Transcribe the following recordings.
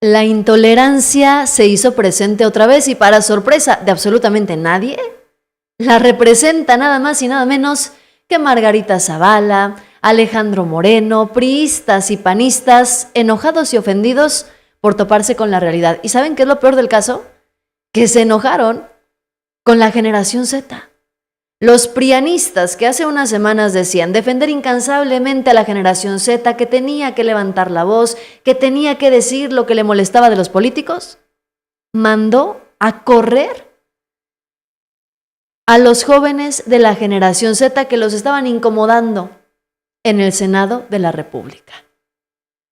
La intolerancia se hizo presente otra vez y para sorpresa de absolutamente nadie, la representa nada más y nada menos que Margarita Zavala, Alejandro Moreno, priistas y panistas enojados y ofendidos por toparse con la realidad. ¿Y saben qué es lo peor del caso? Que se enojaron con la generación Z. Los prianistas que hace unas semanas decían defender incansablemente a la generación Z, que tenía que levantar la voz, que tenía que decir lo que le molestaba de los políticos, mandó a correr a los jóvenes de la generación Z que los estaban incomodando en el Senado de la República.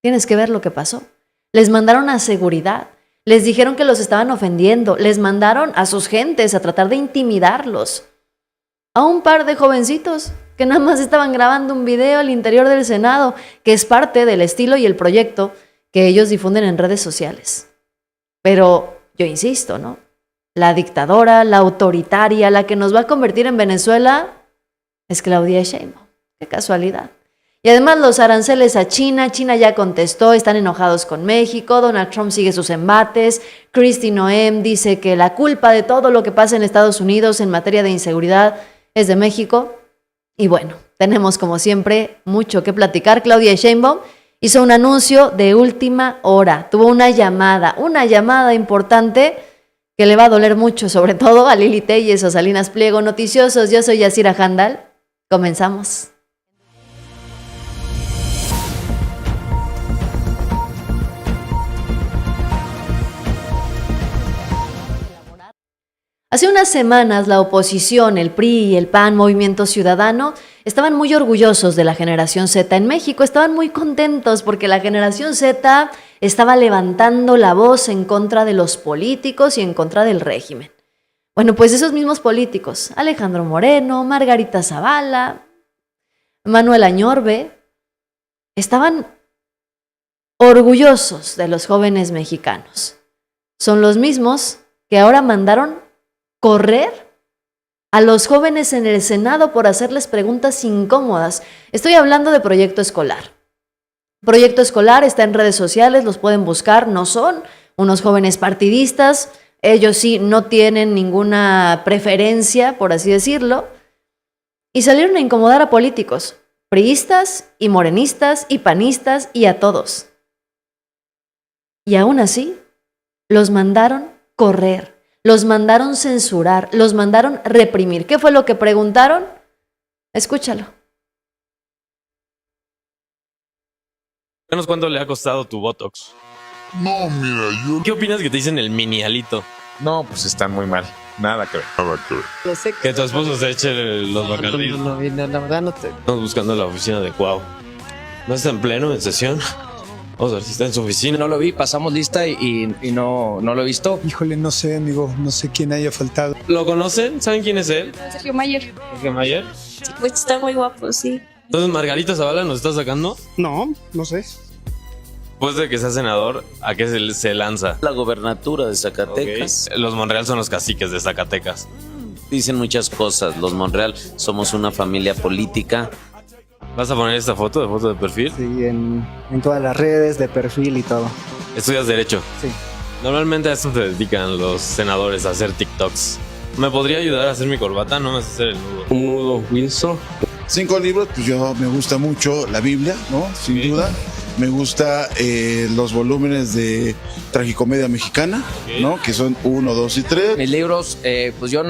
Tienes que ver lo que pasó. Les mandaron a seguridad, les dijeron que los estaban ofendiendo, les mandaron a sus gentes a tratar de intimidarlos. A un par de jovencitos que nada más estaban grabando un video al interior del Senado, que es parte del estilo y el proyecto que ellos difunden en redes sociales. Pero yo insisto, ¿no? La dictadora, la autoritaria, la que nos va a convertir en Venezuela es Claudia Sheinbaum. Qué casualidad. Y además los aranceles a China, China ya contestó, están enojados con México, Donald Trump sigue sus embates, Kristi Noem dice que la culpa de todo lo que pasa en Estados Unidos en materia de inseguridad es de México. Y bueno, tenemos como siempre mucho que platicar. Claudia Sheinbaum hizo un anuncio de última hora, tuvo una llamada importante que le va a doler mucho, sobre todo a Lili Telles o Salinas Pliego. Noticiosos, yo soy Yasira Handal, comenzamos. Hace unas semanas la oposición, el PRI y el PAN, Movimiento Ciudadano, estaban muy orgullosos de la generación Z en México, estaban muy contentos porque la generación Z estaba levantando la voz en contra de los políticos y en contra del régimen. Bueno, pues esos mismos políticos, Alejandro Moreno, Margarita Zavala, Manuel Añorbe, estaban orgullosos de los jóvenes mexicanos. Son los mismos que ahora mandaron correr a los jóvenes en el Senado por hacerles preguntas incómodas. Estoy hablando de Proyecto Escolar. Proyecto Escolar está en redes sociales, los pueden buscar, no son unos jóvenes partidistas, ellos sí no tienen ninguna preferencia, por así decirlo, y salieron a incomodar a políticos, priistas y morenistas y panistas y a todos. Y aún así, los mandaron correr. Los mandaron censurar, los mandaron reprimir. ¿Qué fue lo que preguntaron? Escúchalo. ¿Cuánto le ha costado tu Botox? No, mira, yo... ¿Qué opinas que te dicen el mini alito? No, pues están muy mal. Nada que ver. Nada que ver. Lo sé Que tu esposo se eche los bacardís. No, la verdad no te... Estamos buscando la oficina de Cuau. ¿No está en pleno, en sesión? Vamos a ver si está en su oficina. No lo vi, pasamos lista y no lo he visto. Híjole, no sé, amigo, no sé quién haya faltado. ¿Lo conocen? ¿Saben quién es él? Sergio Mayer. ¿Sergio Mayer? Sí, pues está muy guapo, sí. Entonces, ¿Margarita Zavala nos está sacando? No, no sé. Después de que sea senador, ¿a qué se lanza? La gobernatura de Zacatecas. Okay. Los Monreal son los caciques de Zacatecas. Dicen muchas cosas. Los Monreal somos una familia política. ¿Vas a poner esta foto de perfil? Sí, en todas las redes, de perfil y todo. ¿Estudias Derecho? Sí. Normalmente a esto se dedican los senadores, a hacer TikToks. ¿Me podría ayudar a hacer mi corbata? No me sé hacer el nudo. Un nudo Wilson. 5 libros, pues yo me gusta mucho la Biblia, ¿no? Sin duda. Me gusta los volúmenes de Tragicomedia Mexicana, ¿no? Que son 1, 2 y 3. Mis libros, pues yo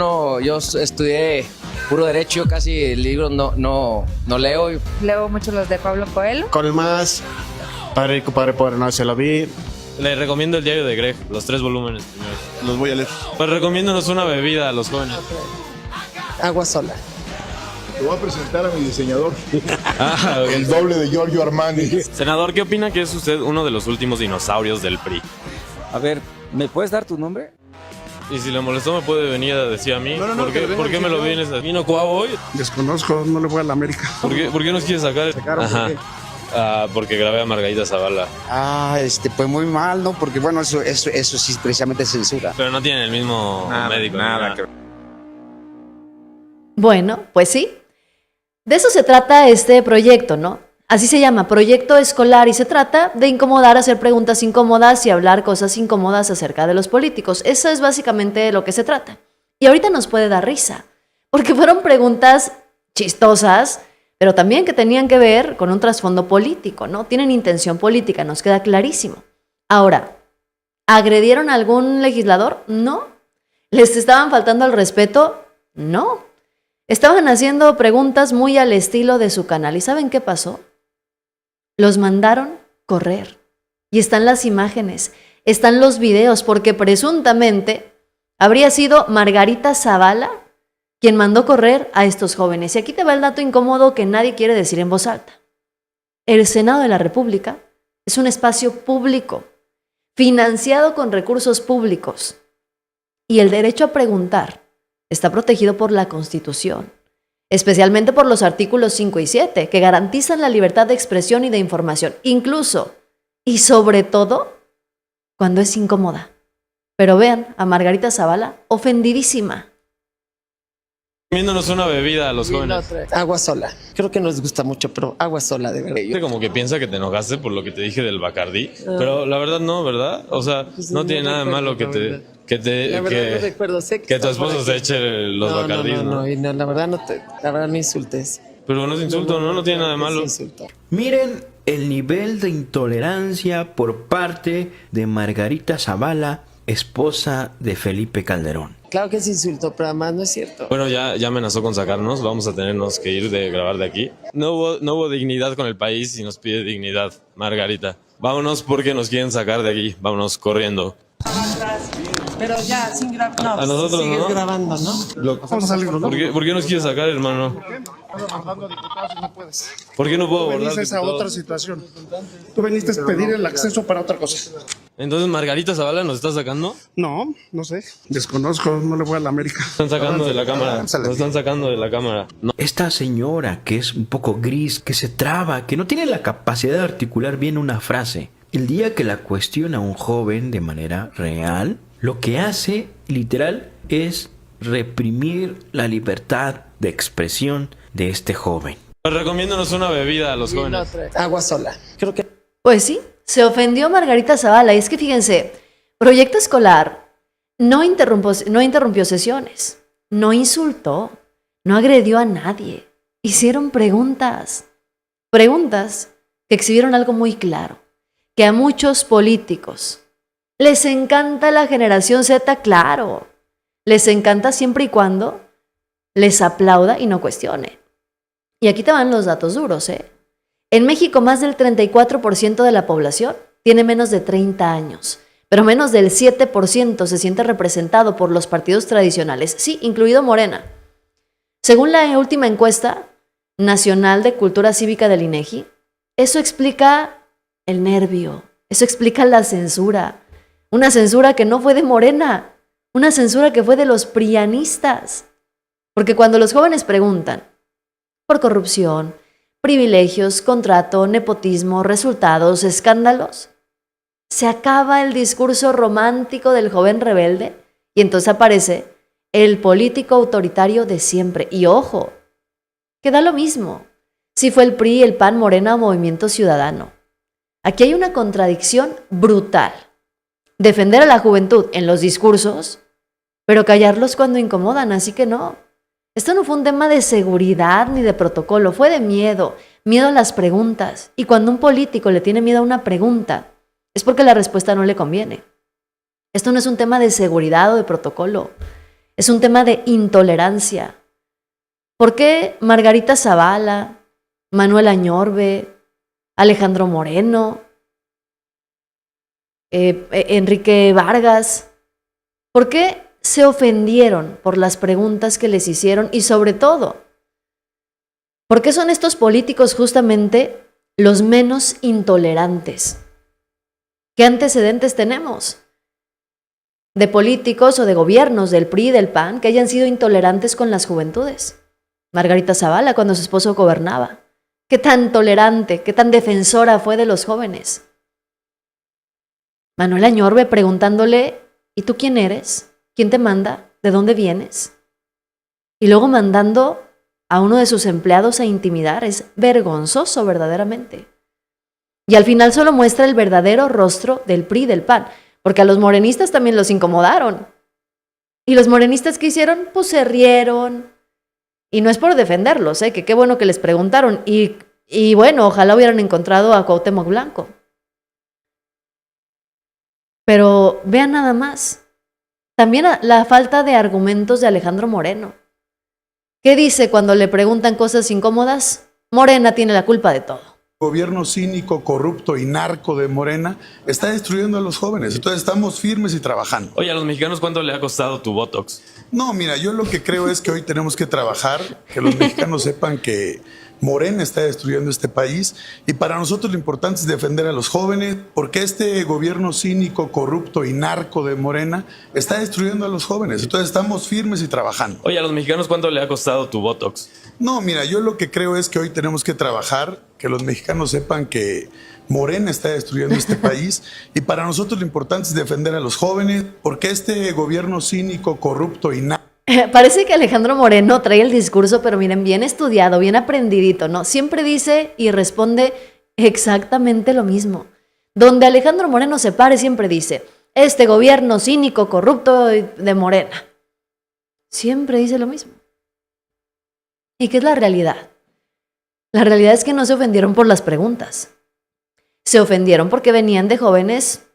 estudié puro derecho, casi el libro no leo. Leo mucho los de Pablo Coelho. Con el más, Padre Rico, Padre Pobre, no se lo vi. Le recomiendo el diario de Greg, los 3 volúmenes primero. Los voy a leer. Pues recomiéndanos una bebida a los jóvenes. Agua sola. Te voy a presentar a mi diseñador. Okay. El doble de Giorgio Armani. Senador, ¿qué opina que es usted uno de los últimos dinosaurios del PRI? A ver, ¿me puedes dar tu nombre? Y si le molestó, me puede venir a decir a mí. No, ¿Por qué me lo vienes a ¿Vino Cuau hoy? Desconozco, no le voy a la América. ¿Por qué nos quieres sacar? Ajá. Porque grabé a Margarita Zavala. Pues muy mal, ¿no? Porque bueno, eso sí precisamente es censura. Pero no tienen el mismo médico. Nada que ver. Bueno, pues sí. De eso se trata este proyecto, ¿no? Así se llama, proyecto escolar, y se trata de incomodar, hacer preguntas incómodas y hablar cosas incómodas acerca de los políticos. Eso es básicamente lo que se trata. Y ahorita nos puede dar risa, porque fueron preguntas chistosas, pero también que tenían que ver con un trasfondo político, ¿no? Tienen intención política, nos queda clarísimo. Ahora, ¿agredieron a algún legislador? No. ¿Les estaban faltando al respeto? No. Estaban haciendo preguntas muy al estilo de su canal. ¿Y saben qué pasó? Los mandaron correr. Y están las imágenes, están los videos, porque presuntamente habría sido Margarita Zavala quien mandó correr a estos jóvenes. Y aquí te va el dato incómodo que nadie quiere decir en voz alta. El Senado de la República es un espacio público, financiado con recursos públicos. Y el derecho a preguntar está protegido por la Constitución, especialmente por los artículos 5 y 7, que garantizan la libertad de expresión y de información, incluso y sobre todo cuando es incómoda. Pero vean a Margarita Zavala ofendidísima. Comiéndonos una bebida a los jóvenes. Agua sola. Creo que no les gusta mucho, pero agua sola, de verdad. Gente como que piensa que te enojaste por lo que te dije del Bacardí, pero la verdad no, ¿verdad? O sea, no tiene nada de malo que tu esposo se eche los Bacardís, ¿no? La verdad no insultes. Pero no es insulto, ¿no? No tiene nada de malo. Miren el nivel de intolerancia por parte de Margarita Zavala, esposa de Felipe Calderón. Claro que es insulto, pero además no es cierto. Bueno, ya amenazó con sacarnos, vamos a tenernos que ir de grabar de aquí. No hubo dignidad con el país y nos pide dignidad, Margarita. Vámonos porque nos quieren sacar de aquí, vámonos corriendo. Pero ya, sin grabar. No, a nosotros sigues no. grabando, ¿no? Vamos a salir, ¿no? ¿Por qué nos quieres sacar, hermano? Abordando diputados y no puedes. ¿Por qué no puedo abordar Veniste a diputados? otra situación. Tú veniste a pedir el acceso para otra cosa. Entonces, ¿Margarita Zavala nos está sacando? No, no sé. Desconozco, no le voy a la América. Nos están sacando de la cámara. Nos están sacando de la cámara. No. Esta señora que es un poco gris, que se traba, que no tiene la capacidad de articular bien una frase. El día que la cuestiona un joven de manera real, lo que hace literal es reprimir la libertad de expresión de este joven. Recomiéndonos una bebida a los jóvenes. Agua sola. Creo que... Pues sí, se ofendió Margarita Zavala. Y es que fíjense, proyecto escolar no interrumpió sesiones, no insultó, no agredió a nadie. Hicieron preguntas que exhibieron algo muy claro, que a muchos políticos les encanta la generación Z, claro. Les encanta siempre y cuando les aplauda y no cuestione. Y aquí te van los datos duros, ¿eh? En México, más del 34% de la población tiene menos de 30 años, pero menos del 7% se siente representado por los partidos tradicionales, sí, incluido Morena. Según la última encuesta nacional de cultura cívica del INEGI, eso explica el nervio, eso explica la censura. Una censura que no fue de Morena, una censura que fue de los prianistas. Porque cuando los jóvenes preguntan por corrupción, privilegios, contrato, nepotismo, resultados, escándalos, se acaba el discurso romántico del joven rebelde y entonces aparece el político autoritario de siempre. Y ojo, que da lo mismo si fue el PRI, el PAN, Morena o Movimiento Ciudadano. Aquí hay una contradicción brutal. Defender a la juventud en los discursos, pero callarlos cuando incomodan, así que no. Esto no fue un tema de seguridad ni de protocolo, fue de miedo a las preguntas. Y cuando un político le tiene miedo a una pregunta, es porque la respuesta no le conviene. Esto no es un tema de seguridad o de protocolo, es un tema de intolerancia. ¿Por qué Margarita Zavala, Manuel Añorbe, Alejandro Moreno, Enrique Vargas, por qué se ofendieron por las preguntas que les hicieron? Y sobre todo, ¿por qué son estos políticos justamente los menos intolerantes? ¿Qué antecedentes tenemos de políticos o de gobiernos del PRI y del PAN que hayan sido intolerantes con las juventudes? Margarita Zavala, cuando su esposo gobernaba, ¿qué tan tolerante, qué tan defensora fue de los jóvenes? Manuel Añorbe preguntándole, ¿y tú quién eres? ¿Quién te manda? ¿De dónde vienes? Y luego mandando a uno de sus empleados a intimidar es vergonzoso verdaderamente. Y al final solo muestra el verdadero rostro del PRI y del PAN, porque a los morenistas también los incomodaron. ¿Y los morenistas qué hicieron? Pues se rieron. Y no es por defenderlos, que qué bueno que les preguntaron. Y bueno, ojalá hubieran encontrado a Cuauhtémoc Blanco. Pero vean nada más. También la falta de argumentos de Alejandro Moreno. ¿Qué dice cuando le preguntan cosas incómodas? Morena tiene la culpa de todo. El gobierno cínico, corrupto y narco de Morena está destruyendo a los jóvenes. Entonces estamos firmes y trabajando. Oye, a los mexicanos, ¿cuánto le ha costado tu Botox? No, mira, yo lo que creo es que hoy tenemos que trabajar, que los mexicanos sepan que Morena está destruyendo este país y para nosotros lo importante es defender a los jóvenes porque este gobierno cínico, corrupto y narco de Morena está destruyendo a los jóvenes. Entonces estamos firmes y trabajando. Oye, a los mexicanos, ¿cuánto le ha costado tu Botox? No, mira, yo lo que creo es que hoy tenemos que trabajar, que los mexicanos sepan que Morena está destruyendo este país y para nosotros lo importante es defender a los jóvenes porque este gobierno cínico, corrupto y narco. Parece que Alejandro Moreno trae el discurso, pero miren, bien estudiado, bien aprendidito, ¿no? Siempre dice y responde exactamente lo mismo. Donde Alejandro Moreno se pare, siempre dice, este gobierno cínico, corrupto de Morena. Siempre dice lo mismo. ¿Y qué es la realidad? La realidad es que no se ofendieron por las preguntas. Se ofendieron porque venían de jóvenes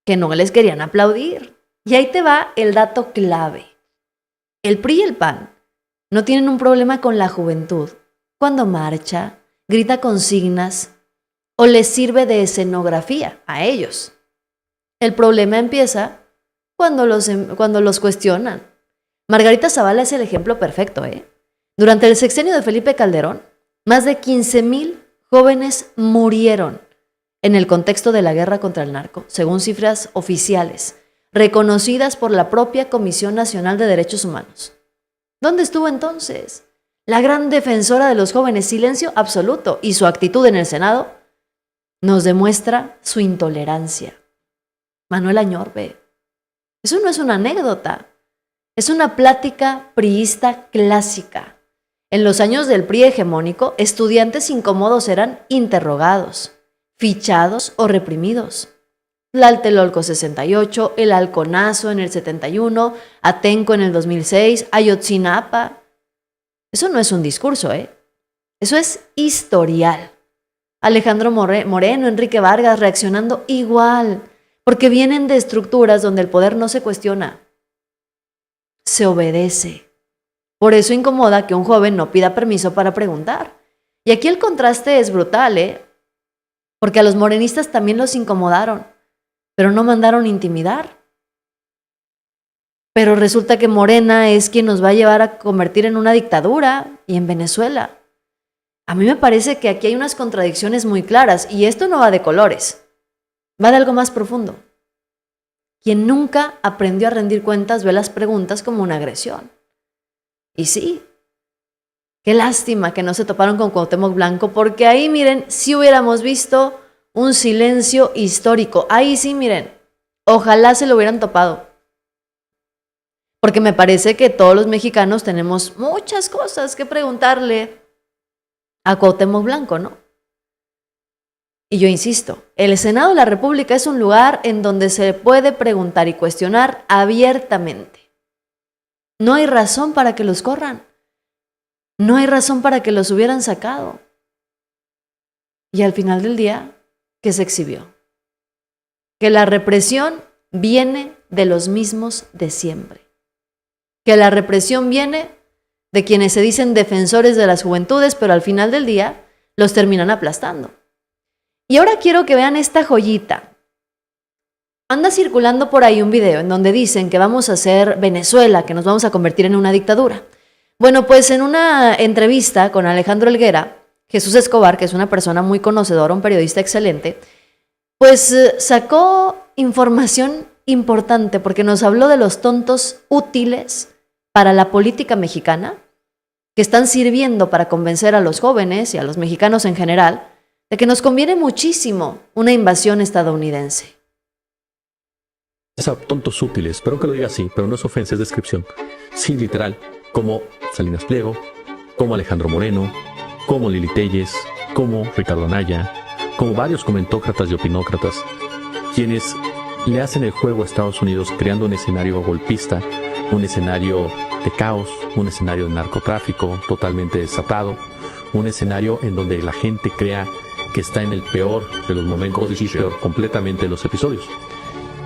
que no les querían aplaudir. Y ahí te va el dato clave. El PRI y el PAN no tienen un problema con la juventud cuando marcha, grita consignas o les sirve de escenografía a ellos. El problema empieza cuando los cuestionan. Margarita Zavala es el ejemplo perfecto, Durante el sexenio de Felipe Calderón, más de 15,000 jóvenes murieron en el contexto de la guerra contra el narco, según cifras oficiales, reconocidas por la propia Comisión Nacional de Derechos Humanos. ¿Dónde estuvo entonces? La gran defensora de los jóvenes, silencio absoluto, y su actitud en el Senado nos demuestra su intolerancia. Manuel Añorbe, eso no es una anécdota, es una plática priista clásica. En los años del PRI hegemónico, estudiantes incómodos eran interrogados, fichados o reprimidos. Tlatelolco 68, el Halconazo en el 71, Atenco en el 2006, Ayotzinapa. Eso no es un discurso, Eso es historial. Alejandro Moreno, Enrique Vargas reaccionando igual, porque vienen de estructuras donde el poder no se cuestiona, se obedece. Por eso incomoda que un joven no pida permiso para preguntar. Y aquí el contraste es brutal, porque a los morenistas también los incomodaron, pero no mandaron intimidar. Pero resulta que Morena es quien nos va a llevar a convertir en una dictadura y en Venezuela. A mí me parece que aquí hay unas contradicciones muy claras y esto no va de colores, va de algo más profundo. Quien nunca aprendió a rendir cuentas ve las preguntas como una agresión. Y sí, qué lástima que no se toparon con Cuauhtémoc Blanco, porque ahí, miren, sí hubiéramos visto un silencio histórico. Ahí sí, miren, ojalá se lo hubieran topado. Porque me parece que todos los mexicanos tenemos muchas cosas que preguntarle a Cuauhtémoc Blanco, ¿no? Y yo insisto, el Senado de la República es un lugar en donde se puede preguntar y cuestionar abiertamente. No hay razón para que los corran. No hay razón para que los hubieran sacado. Y al final del día, ¿qué se exhibió? Que la represión viene de los mismos de siempre. Que la represión viene de quienes se dicen defensores de las juventudes, pero al final del día los terminan aplastando. Y ahora quiero que vean esta joyita. Anda circulando por ahí un video en donde dicen que vamos a hacer Venezuela, que nos vamos a convertir en una dictadura. Bueno, pues en una entrevista con Alejandro Helguera, Jesús Escobar, que es una persona muy conocedora, un periodista excelente, pues sacó información importante porque nos habló de los tontos útiles para la política mexicana que están sirviendo para convencer a los jóvenes y a los mexicanos en general de que nos conviene muchísimo una invasión estadounidense. A tontos útiles, perdón que lo diga así, pero no es ofensa, es descripción. Sí, literal, como Salinas Pliego, como Alejandro Moreno, como Lili Telles, como Ricardo Anaya, como varios comentócratas y opinócratas, quienes le hacen el juego a Estados Unidos creando un escenario golpista, un escenario de caos, un escenario de narcotráfico totalmente desatado, un escenario en donde la gente crea que está en el peor de los momentos y peor completamente de los episodios.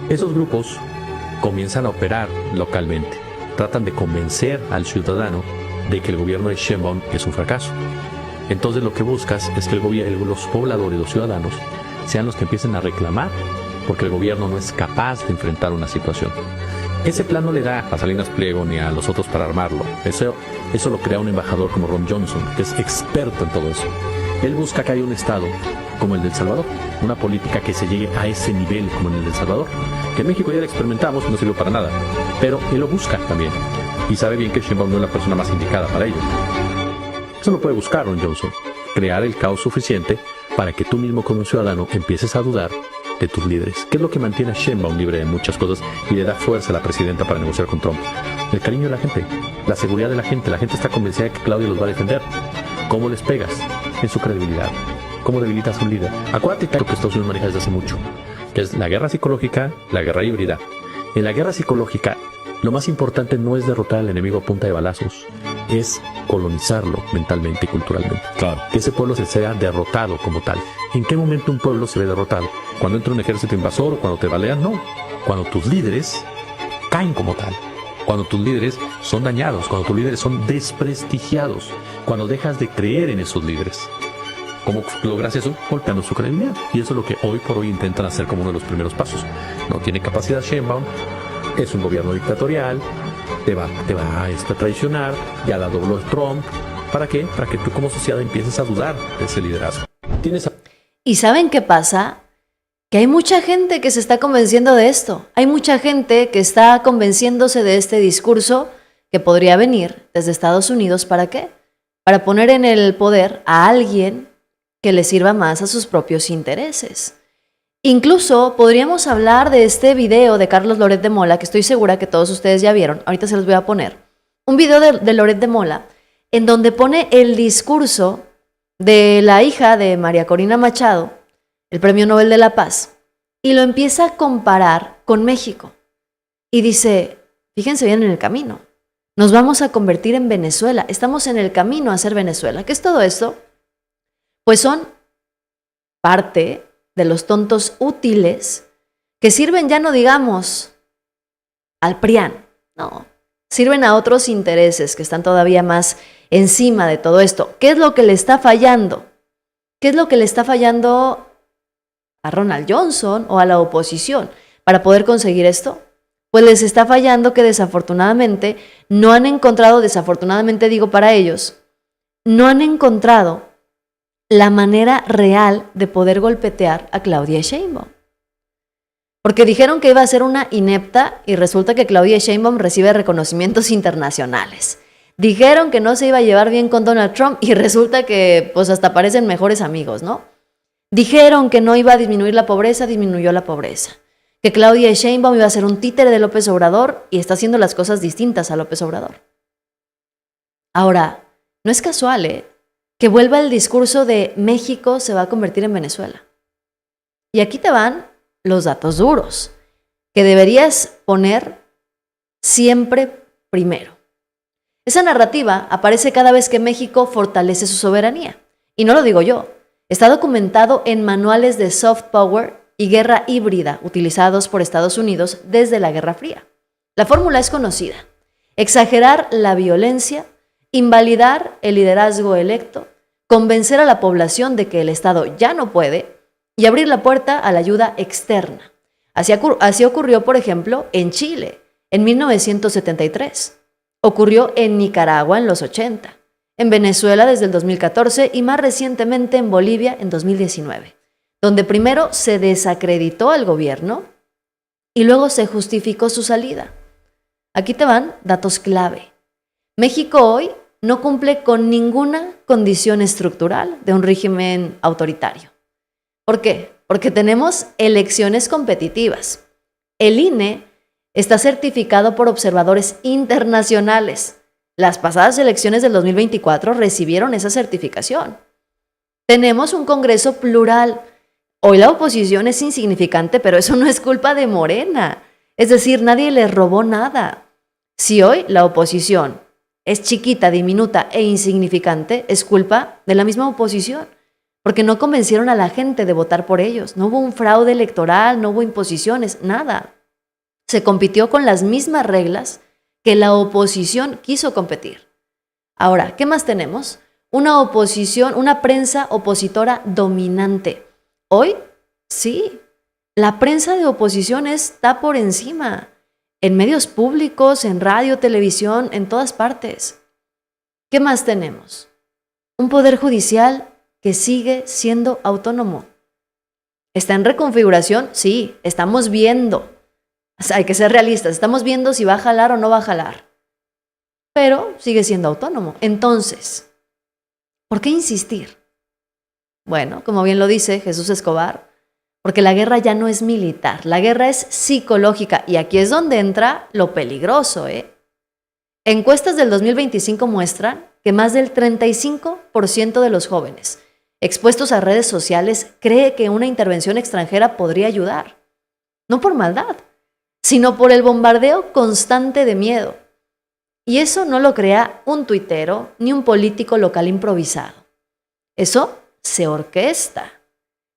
Esos grupos comienzan a operar localmente, tratan de convencer al ciudadano de que el gobierno de Sheinbaum es un fracaso. Entonces lo que buscas es que los pobladores, los ciudadanos, sean los que empiecen a reclamar porque el gobierno no es capaz de enfrentar una situación. Ese plan no le da a Salinas Pliego ni a los otros para armarlo. Eso lo crea un embajador como Ron Johnson, que es experto en todo eso. Él busca que haya un Estado como el de El Salvador, una política que se llegue a ese nivel como en el de El Salvador, que en México ya lo experimentamos y no sirvió para nada, pero él lo busca también, y sabe bien que Sheinbaum no es la persona más indicada para ello. Eso lo puede buscar Ron Johnson, crear el caos suficiente para que tú mismo como ciudadano empieces a dudar de tus líderes. ¿Qué es lo que mantiene a Sheinbaum libre de muchas cosas y le da fuerza a la presidenta para negociar con Trump? El cariño de la gente, la seguridad de la gente. La gente está convencida de que Claudia los va a defender. ¿Cómo les pegas? En su credibilidad. ¿Cómo debilitas a un líder? Acuérdate que Estados Unidos maneja desde hace mucho, que es la guerra psicológica, la guerra híbrida. En la guerra psicológica, lo más importante no es derrotar al enemigo a punta de balazos, es colonizarlo mentalmente y culturalmente. Claro. Que ese pueblo se sea derrotado como tal. ¿En qué momento un pueblo se ve derrotado? ¿Cuando entra un ejército invasor o cuando te balean? No. Cuando tus líderes caen como tal. Cuando tus líderes son dañados, cuando tus líderes son desprestigiados, cuando dejas de creer en esos líderes. ¿Cómo logras eso? Golpeando su credibilidad. Y eso es lo que hoy por hoy intentan hacer como uno de los primeros pasos. No tiene capacidad Sheinbaum, es un gobierno dictatorial, te va a traicionar, ya la dobló Trump. ¿Para qué? Para que tú como sociedad empieces a dudar de ese liderazgo. ¿Y saben qué pasa? Que hay mucha gente que se está convenciendo de esto. Hay mucha gente que está convenciéndose de este discurso que podría venir desde Estados Unidos. ¿Para qué? Para poner en el poder a alguien que le sirva más a sus propios intereses. Incluso podríamos hablar de este video de Carlos Loret de Mola, que estoy segura que todos ustedes ya vieron. Ahorita se los voy a poner. Un video de Loret de Mola en donde pone el discurso de la hija de María Corina Machado, el Premio Nobel de la Paz, y lo empieza a comparar con México. Y dice, fíjense bien en el camino, nos vamos a convertir en Venezuela, estamos en el camino a ser Venezuela. ¿Qué es todo esto? Pues son parte de los tontos útiles que sirven ya no digamos al PRIAN, no, sirven a otros intereses que están todavía más encima de todo esto. ¿Qué es lo que le está fallando? ¿Qué es lo que le está fallando a Ronald Johnson o a la oposición para poder conseguir esto? Pues les está fallando que desafortunadamente no han encontrado, desafortunadamente digo para ellos, no han encontrado la manera real de poder golpetear a Claudia Sheinbaum. Porque dijeron que iba a ser una inepta y resulta que Claudia Sheinbaum recibe reconocimientos internacionales. Dijeron que no se iba a llevar bien con Donald Trump y resulta que pues hasta parecen mejores amigos, ¿no? Dijeron que no iba a disminuir la pobreza, disminuyó la pobreza. Que Claudia Sheinbaum iba a ser un títere de López Obrador y está haciendo las cosas distintas a López Obrador. Ahora, no es casual, que vuelva el discurso de México se va a convertir en Venezuela. Y aquí te van los datos duros, que deberías poner siempre primero. Esa narrativa aparece cada vez que México fortalece su soberanía. Y no lo digo yo, está documentado en manuales de soft power y guerra híbrida utilizados por Estados Unidos desde la Guerra Fría. La fórmula es conocida: exagerar la violencia, invalidar el liderazgo electo, convencer a la población de que el Estado ya no puede y abrir la puerta a la ayuda externa. Así ocurrió, por ejemplo, en Chile en 1973. Ocurrió en Nicaragua en los 80, en Venezuela desde el 2014 y más recientemente en Bolivia en 2019, donde primero se desacreditó al gobierno y luego se justificó su salida. Aquí te van datos clave. México hoy no cumple con ninguna condición estructural de un régimen autoritario. ¿Por qué? Porque tenemos elecciones competitivas. El INE está certificado por observadores internacionales. Las pasadas elecciones del 2024 recibieron esa certificación. Tenemos un Congreso plural. Hoy la oposición es insignificante, pero eso no es culpa de Morena. Es decir, nadie les robó nada. Si hoy la oposición es chiquita, diminuta e insignificante, es culpa de la misma oposición, porque no convencieron a la gente de votar por ellos. No hubo un fraude electoral, no hubo imposiciones, nada. Se compitió con las mismas reglas que la oposición quiso competir. Ahora, ¿qué más tenemos? Una oposición, una prensa opositora dominante. Hoy, sí, la prensa de oposición está por encima, en medios públicos, en radio, televisión, en todas partes. ¿Qué más tenemos? Un poder judicial que sigue siendo autónomo. ¿Está en reconfiguración? Sí, estamos viendo. O sea, hay que ser realistas, estamos viendo si va a jalar o no va a jalar. Pero sigue siendo autónomo. Entonces, ¿por qué insistir? Bueno, como bien lo dice Jesús Escobar, porque la guerra ya no es militar, la guerra es psicológica, y aquí es donde entra lo peligroso, Encuestas del 2025 muestran que más del 35% de los jóvenes expuestos a redes sociales cree que una intervención extranjera podría ayudar. No por maldad, sino por el bombardeo constante de miedo. Y eso no lo crea un tuitero ni un político local improvisado. Eso se orquesta,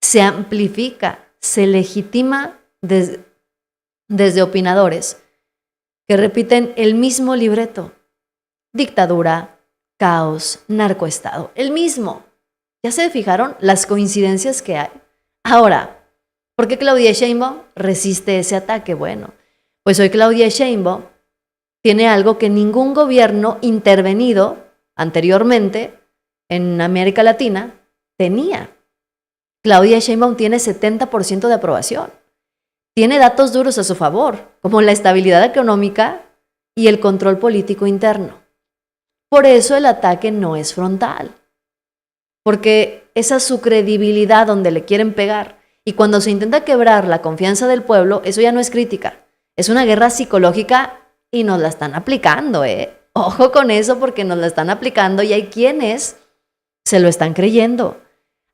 se amplifica, se legitima desde opinadores que repiten el mismo libreto. Dictadura, caos, narcoestado, el mismo. ¿Ya se fijaron las coincidencias que hay? Ahora, ¿por qué Claudia Sheinbaum resiste ese ataque? Bueno, pues hoy Claudia Sheinbaum tiene algo que ningún gobierno intervenido anteriormente en América Latina tenía. Claudia Sheinbaum tiene 70% de aprobación. Tiene datos duros a su favor, como la estabilidad económica y el control político interno. Por eso el ataque no es frontal, porque esa es su credibilidad donde le quieren pegar. Y cuando se intenta quebrar la confianza del pueblo, eso ya no es crítica, es una guerra psicológica y nos la están aplicando, Ojo con eso, porque nos la están aplicando y hay quienes se lo están creyendo.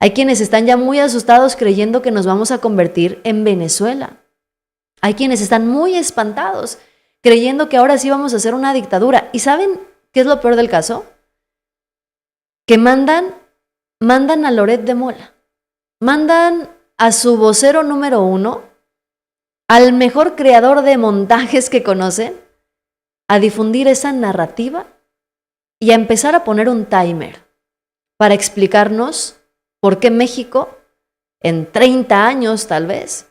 Hay quienes están ya muy asustados creyendo que nos vamos a convertir en Venezuela. Hay quienes están muy espantados creyendo que ahora sí vamos a hacer una dictadura. ¿Y saben qué es lo peor del caso? Que mandan a Loret de Mola, mandan a su vocero número 1, al mejor creador de montajes que conocen, a difundir esa narrativa y a empezar a poner un timer para explicarnos por qué México, en 30 años tal vez,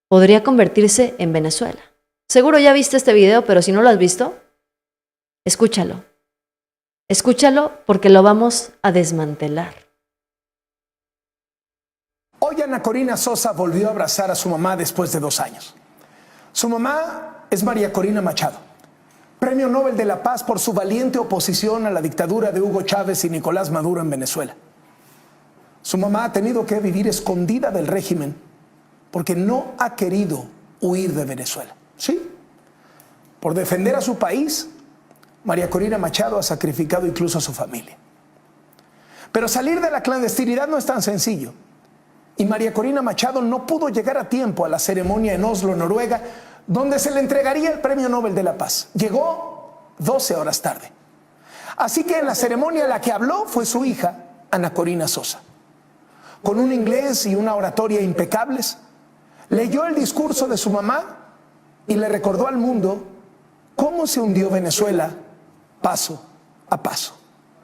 podría convertirse en Venezuela. Seguro ya viste este video, pero si no lo has visto, escúchalo. Escúchalo porque lo vamos a desmantelar. Hoy Ana Corina Sosa volvió a abrazar a su mamá después de 2 años. Su mamá es María Corina Machado, Premio Nobel de la Paz por su valiente oposición a la dictadura de Hugo Chávez y Nicolás Maduro en Venezuela. Su mamá ha tenido que vivir escondida del régimen porque no ha querido huir de Venezuela. Sí, por defender a su país, María Corina Machado ha sacrificado incluso a su familia. Pero salir de la clandestinidad no es tan sencillo. Y María Corina Machado no pudo llegar a tiempo a la ceremonia en Oslo, Noruega, donde se le entregaría el Premio Nobel de la Paz. Llegó 12 horas tarde. Así que en la ceremonia la que habló fue su hija, Ana Corina Sosa. Con un inglés y una oratoria impecables, leyó el discurso de su mamá y le recordó al mundo cómo se hundió Venezuela paso a paso.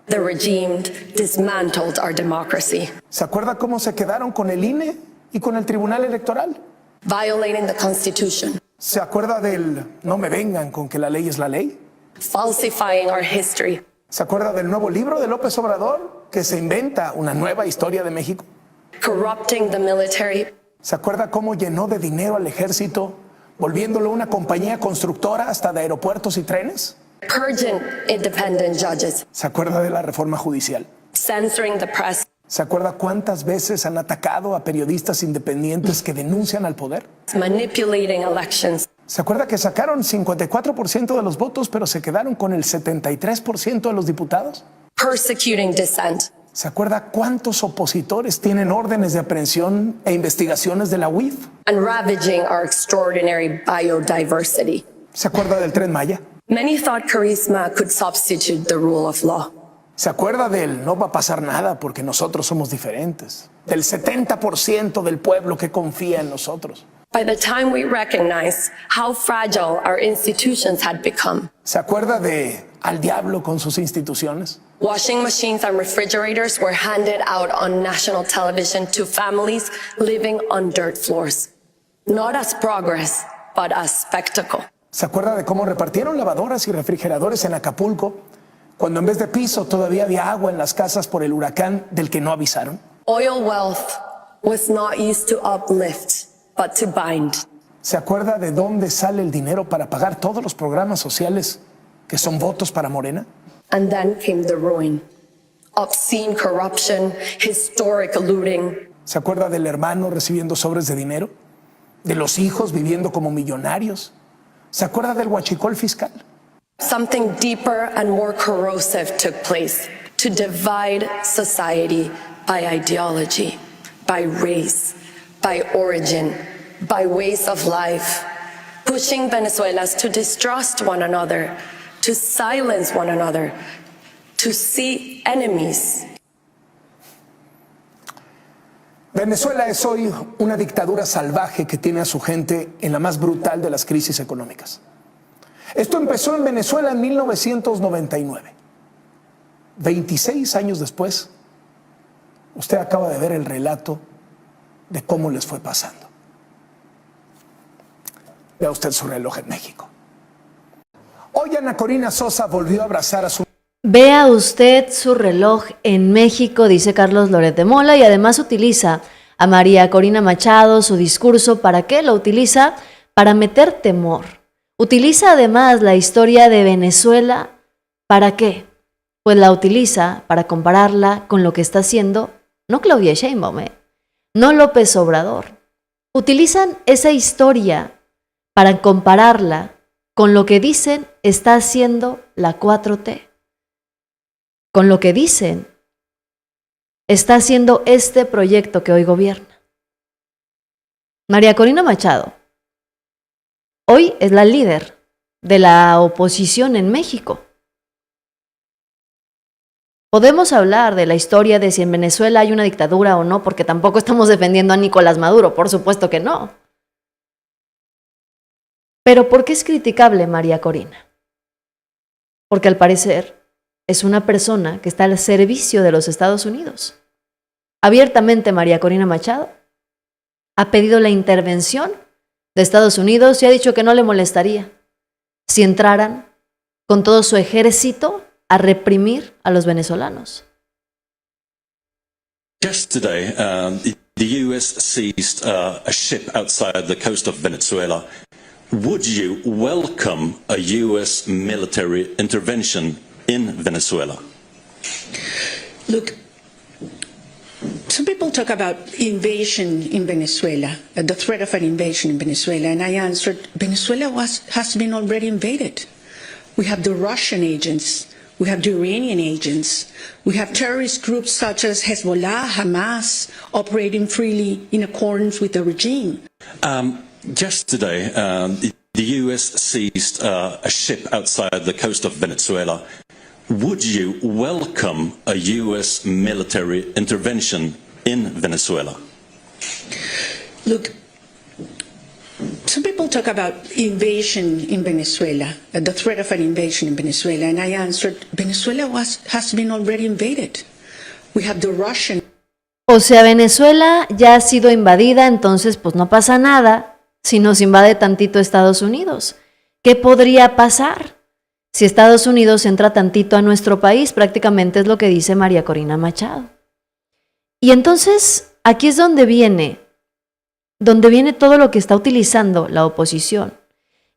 The regime dismantled our democracy. ¿Se acuerda cómo se quedaron con el INE y con el Tribunal Electoral? Violating the Constitution. ¿Se acuerda del no me vengan con que la ley es la ley? Falsifying our history. ¿Se acuerda del nuevo libro de López Obrador que se inventa una nueva historia de México? Corrupting the military. ¿Se acuerda cómo llenó de dinero al ejército, volviéndolo una compañía constructora hasta de aeropuertos y trenes? Purging independent judges. ¿Se acuerda de la reforma judicial? Censoring the press. ¿Se acuerda cuántas veces han atacado a periodistas independientes que denuncian al poder? Manipulating elections. ¿Se acuerda que sacaron 54% de los votos, pero se quedaron con el 73% de los diputados? Persecuting dissent. ¿Se acuerda cuántos opositores tienen órdenes de aprehensión e investigaciones de la UIF? And ravaging our extraordinary biodiversity. ¿Se acuerda del Tren Maya? Many thought charisma could substitute the rule of law. ¿Se acuerda del no va a pasar nada porque nosotros somos diferentes? Del 70% del pueblo que confía en nosotros. By the time we recognized how fragile our institutions had become. ¿Se acuerda de al diablo con sus instituciones? Washing machines and refrigerators were handed out on national television to families living on dirt floors. Not as progress, but as spectacle. ¿Se acuerda de cómo repartieron lavadoras y refrigeradores en Acapulco cuando en vez de piso todavía había agua en las casas por el huracán del que no avisaron? Oil wealth was not used to uplift, but to bind. ¿Se acuerda de dónde sale el dinero para pagar todos los programas sociales que son votos para Morena? And then came the ruin. Obscene corruption, historic looting. ¿Se acuerda del hermano recibiendo sobres de dinero? ¿De los hijos viviendo como millonarios? ¿Se acuerda del huachicol fiscal? Something deeper and more corrosive took place to divide society by ideology, by race, by origin, by ways of life, pushing Venezuelans to distrust one another, to silence one another, to see enemies. Venezuela es hoy una dictadura salvaje que tiene a su gente en la más brutal de las crisis económicas. Esto empezó en Venezuela en 1999. 26 años después, usted acaba de ver el relato de cómo les fue pasando. Vea usted su reloj en México. Hoy Ana Corina Sosa volvió a abrazar a su... Vea usted su reloj en México, dice Carlos Loret de Mola, y además utiliza a María Corina Machado, su discurso. ¿Para qué? Lo utiliza para meter temor. Utiliza además la historia de Venezuela. ¿Para qué? Pues la utiliza para compararla con lo que está haciendo, no Claudia Sheinbaum, no López Obrador. Utilizan esa historia para compararla con lo que dicen está haciendo la 4T. Con lo que dicen está haciendo este proyecto que hoy gobierna. María Corina Machado hoy es la líder de la oposición en México. Podemos hablar de la historia de si en Venezuela hay una dictadura o no, porque tampoco estamos defendiendo a Nicolás Maduro, por supuesto que no. Pero ¿por qué es criticable María Corina? Porque al parecer es una persona que está al servicio de los Estados Unidos. Abiertamente María Corina Machado ha pedido la intervención de Estados Unidos y ha dicho que no le molestaría si entraran con todo su ejército a reprimir a los venezolanos. Yesterday, the US seized a ship outside the coast of Venezuela. Would you welcome a US military intervention in Venezuela? Look, some people talk about invasion in Venezuela, the threat of an invasion in Venezuela, and I answered, Venezuela has been already invaded. We have the Russian agents, we have the Iranian agents, we have terrorist groups such as Hezbollah, Hamas, operating freely in accordance with the regime. Yesterday, the US seized a ship outside the coast of Venezuela. Would you welcome a US military intervention in Venezuela? Look, some people talk about invasion in Venezuela, the threat of an invasion in Venezuela, and I answered, Venezuela has been already invaded. We have the Russian... O sea, Venezuela ya ha sido invadida, entonces pues no pasa nada si nos invade tantito Estados Unidos. ¿Qué podría pasar si Estados Unidos entra tantito a nuestro país? Prácticamente es lo que dice María Corina Machado. Y entonces aquí es donde viene todo lo que está utilizando la oposición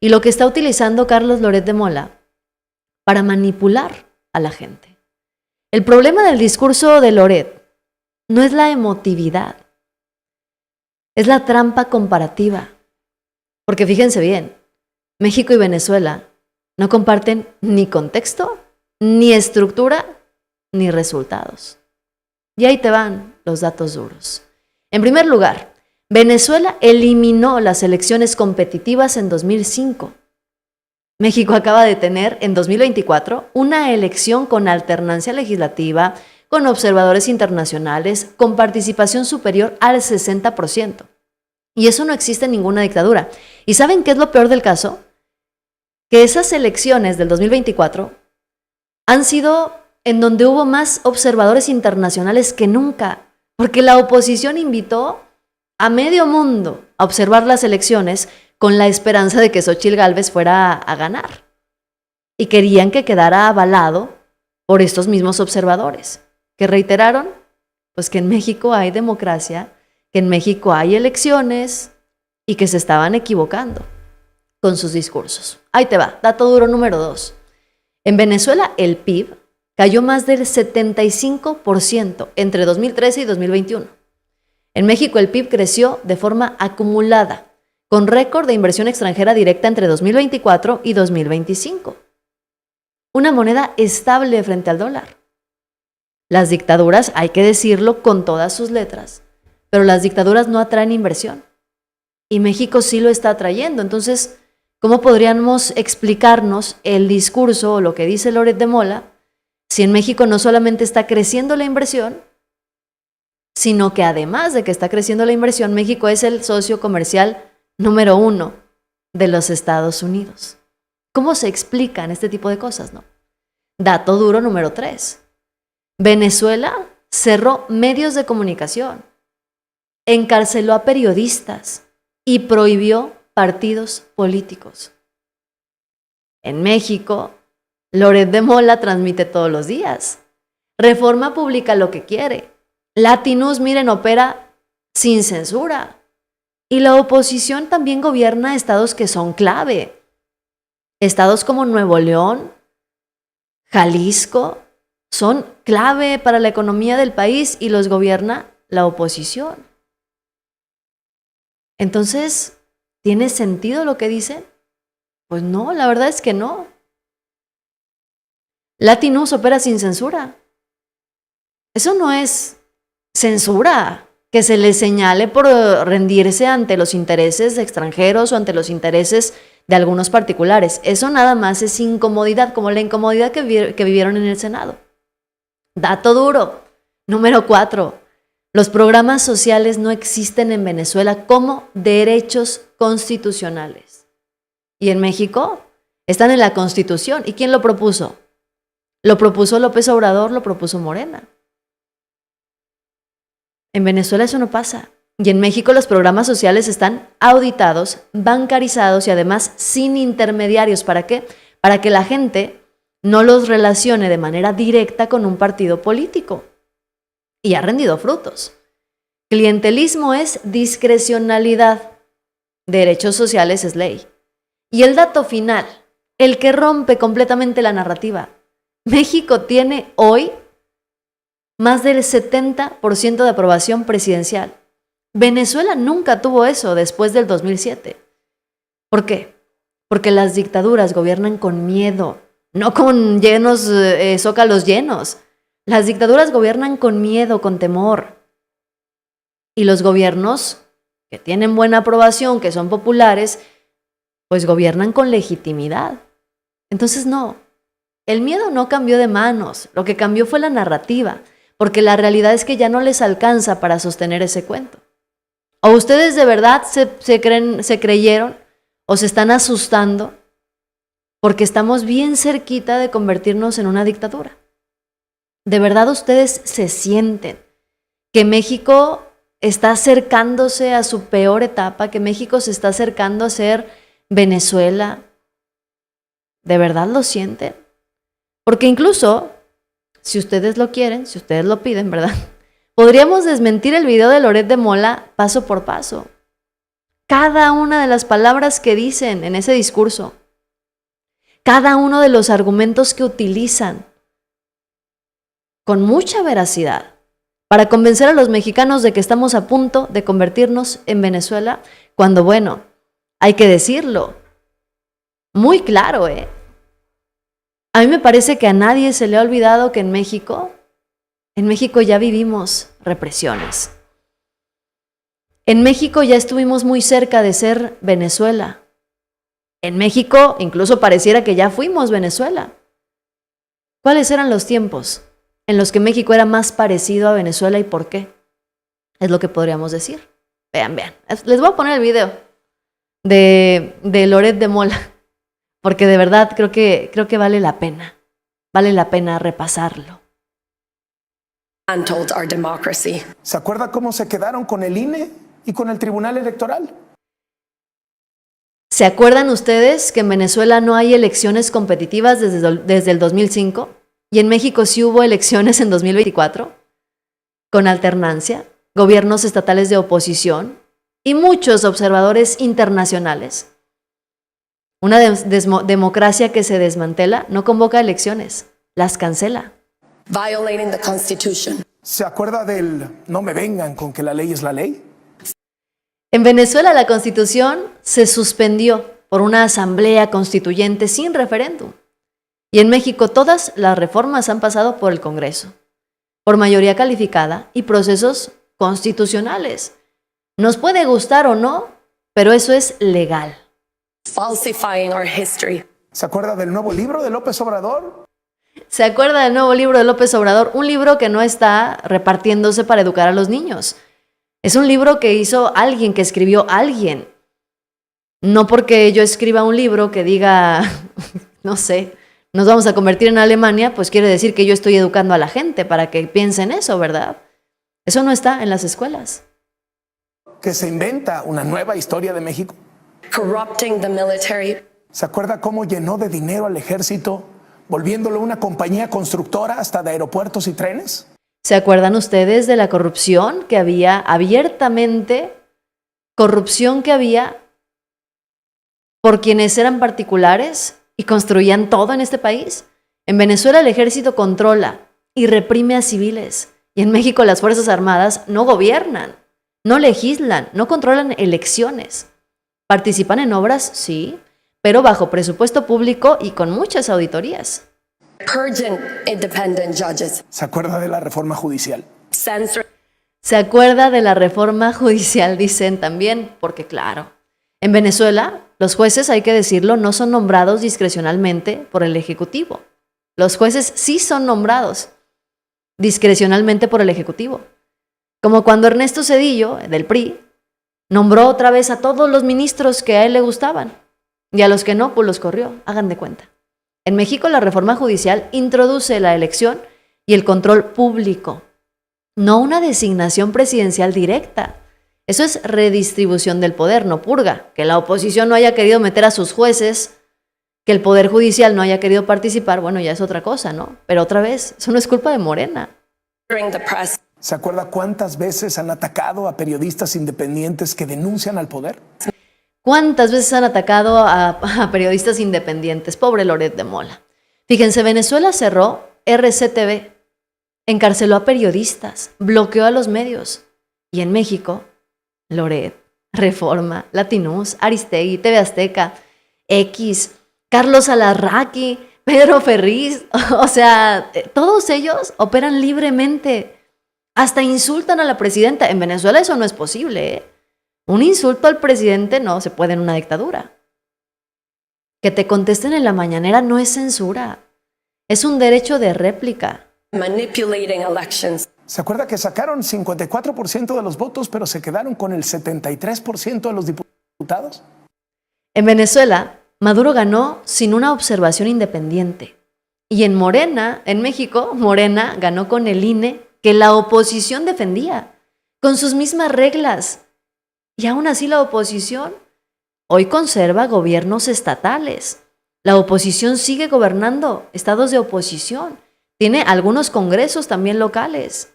y lo que está utilizando Carlos Loret de Mola para manipular a la gente. El problema del discurso de Loret no es la emotividad, es la trampa comparativa. Porque fíjense bien, México y Venezuela no comparten ni contexto, ni estructura, ni resultados. Y ahí te van los datos duros. En primer lugar, Venezuela eliminó las elecciones competitivas en 2005. México acaba de tener en 2024 una elección con alternancia legislativa, con observadores internacionales, con participación superior al 60%. Y eso no existe en ninguna dictadura. ¿Y saben qué es lo peor del caso? Que esas elecciones del 2024 han sido en donde hubo más observadores internacionales que nunca, porque la oposición invitó a medio mundo a observar las elecciones con la esperanza de que Xóchitl Gálvez fuera a ganar. Y querían que quedara avalado por estos mismos observadores, que reiteraron pues que en México hay democracia, que en México hay elecciones y que se estaban equivocando con sus discursos. Ahí te va, dato duro número 2. En Venezuela el PIB cayó más del 75% entre 2013 y 2021. En México el PIB creció de forma acumulada, con récord de inversión extranjera directa entre 2024 y 2025. Una moneda estable frente al dólar. Las dictaduras, hay que decirlo con todas sus letras, pero las dictaduras no atraen inversión. Y México sí lo está atrayendo. Entonces, ¿cómo podríamos explicarnos el discurso o lo que dice Loret de Mola si en México no solamente está creciendo la inversión, sino que además de que está creciendo la inversión, México es el socio comercial número 1 de los Estados Unidos? ¿Cómo se explican este tipo de cosas, no? Dato duro número 3. Venezuela cerró medios de comunicación, encarceló a periodistas y prohibió partidos políticos. En México, Loret de Mola transmite todos los días. Reforma publica lo que quiere. Latinus, miren, opera sin censura. Y la oposición también gobierna estados que son clave. Estados como Nuevo León, Jalisco, son clave para la economía del país y los gobierna la oposición. Entonces, ¿tiene sentido lo que dicen? Pues no, la verdad es que no. Latinus opera sin censura. Eso no es censura, que se le señale por rendirse ante los intereses extranjeros o ante los intereses de algunos particulares. Eso nada más es incomodidad, como la incomodidad que vivieron en el Senado. Dato duro. Número 4. Los programas sociales no existen en Venezuela como derechos constitucionales. Y en México están en la Constitución. ¿Y quién lo propuso? Lo propuso López Obrador, lo propuso Morena. En Venezuela eso no pasa. Y en México los programas sociales están auditados, bancarizados y además sin intermediarios. ¿Para qué? Para que la gente no los relacione de manera directa con un partido político. Y ha rendido frutos. Clientelismo es discrecionalidad. Derechos sociales es ley. Y el dato final, el que rompe completamente la narrativa. México tiene hoy más del 70% de aprobación presidencial. Venezuela nunca tuvo eso después del 2007. ¿Por qué? Porque las dictaduras gobiernan con miedo, no con zócalos llenos. Las dictaduras gobiernan con miedo, con temor. Y los gobiernos que tienen buena aprobación, que son populares, pues gobiernan con legitimidad. Entonces no, el miedo no cambió de manos, lo que cambió fue la narrativa, porque la realidad es que ya no les alcanza para sostener ese cuento. ¿O ustedes de verdad se creyeron o se están asustando porque estamos bien cerquita de convertirnos en una dictadura? ¿De verdad ustedes se sienten que México está acercándose a su peor etapa, que México se está acercando a ser Venezuela? ¿De verdad lo sienten? Porque incluso, si ustedes lo quieren, si ustedes lo piden, ¿verdad? Podríamos desmentir el video de Loret de Mola paso por paso. Cada una de las palabras que dicen en ese discurso, cada uno de los argumentos que utilizan, con mucha veracidad, para convencer a los mexicanos de que estamos a punto de convertirnos en Venezuela, cuando, bueno, hay que decirlo, Muy claro, ¿eh? A mí me parece que a nadie se le ha olvidado que en México ya vivimos represiones. En México ya estuvimos muy cerca de ser Venezuela. En México incluso pareciera que ya fuimos Venezuela. ¿Cuáles eran los tiempos en los que México era más parecido a Venezuela y por qué? Es lo que podríamos decir. Vean. Les voy a poner el video de Loret de Mola, porque de verdad creo que vale la pena repasarlo. Our democracy. ¿Se acuerda cómo se quedaron con el INE y con el Tribunal Electoral? ¿Se acuerdan ustedes que en Venezuela no hay elecciones competitivas desde el 2005? Y en México sí hubo elecciones en 2024, con alternancia, gobiernos estatales de oposición y muchos observadores internacionales. Una democracia que se desmantela no convoca elecciones, las cancela. Violating the Constitution. ¿Se acuerda del no me vengan con que la ley es la ley? En Venezuela la Constitución se suspendió por una asamblea constituyente sin referéndum. Y en México todas las reformas han pasado por el Congreso, por mayoría calificada y procesos constitucionales. Nos puede gustar o no, pero eso es legal. Falsifying our history. ¿Se acuerda del nuevo libro de López Obrador? ¿Se acuerda del nuevo libro de López Obrador? Un libro que no está repartiéndose para educar a los niños. Es un libro que hizo alguien, que escribió alguien. No porque yo escriba un libro que diga, no sé, nos vamos a convertir en Alemania, pues quiere decir que yo estoy educando a la gente para que piensen eso, ¿verdad? Eso no está en las escuelas. Que se inventa una nueva historia de México. Corrupting the military. ¿Se acuerda cómo llenó de dinero al ejército, volviéndolo una compañía constructora hasta de aeropuertos y trenes? ¿Se acuerdan ustedes de la corrupción que había abiertamente? Corrupción que había por quienes eran particulares y construían todo en este país. En Venezuela el ejército controla y reprime a civiles. Y en México las Fuerzas Armadas no gobiernan, no legislan, no controlan elecciones. Participan en obras, sí, pero bajo presupuesto público y con muchas auditorías. Purging independent judges. ¿Se acuerda de la reforma judicial? ¿Se acuerda de la reforma judicial? Dicen también, porque claro, en Venezuela los jueces, hay que decirlo, no son nombrados discrecionalmente por el Ejecutivo. Los jueces sí son nombrados discrecionalmente por el Ejecutivo. Como cuando Ernesto Zedillo, del PRI, nombró otra vez a todos los ministros que a él le gustaban y a los que no, pues los corrió, hagan de cuenta. En México la reforma judicial introduce la elección y el control público, no una designación presidencial directa. Eso es redistribución del poder, no purga. Que la oposición no haya querido meter a sus jueces, que el Poder Judicial no haya querido participar, bueno, ya es otra cosa, ¿no? Pero otra vez, eso no es culpa de Morena. ¿Se acuerda cuántas veces han atacado a periodistas independientes que denuncian al poder? ¿Cuántas veces han atacado a periodistas independientes? Pobre Loret de Mola. Fíjense, Venezuela cerró RCTV, encarceló a periodistas, bloqueó a los medios. Y en México, Loret, Reforma, Latinus, Aristegui, TV Azteca, X, Carlos Alarraqui, Pedro Ferriz, o sea, todos ellos operan libremente. Hasta insultan a la presidenta. En Venezuela eso no es posible, ¿eh? Un insulto al presidente no se puede en una dictadura. Que te contesten en la mañanera no es censura. Es un derecho de réplica. Manipulating elections. ¿Se acuerda que sacaron 54% de los votos, pero se quedaron con el 73% de los diputados? En Venezuela, Maduro ganó sin una observación independiente. Y en Morena, en México, Morena ganó con el INE que la oposición defendía, con sus mismas reglas. Y aún así la oposición hoy conserva gobiernos estatales. La oposición sigue gobernando estados de oposición. Tiene algunos congresos también locales.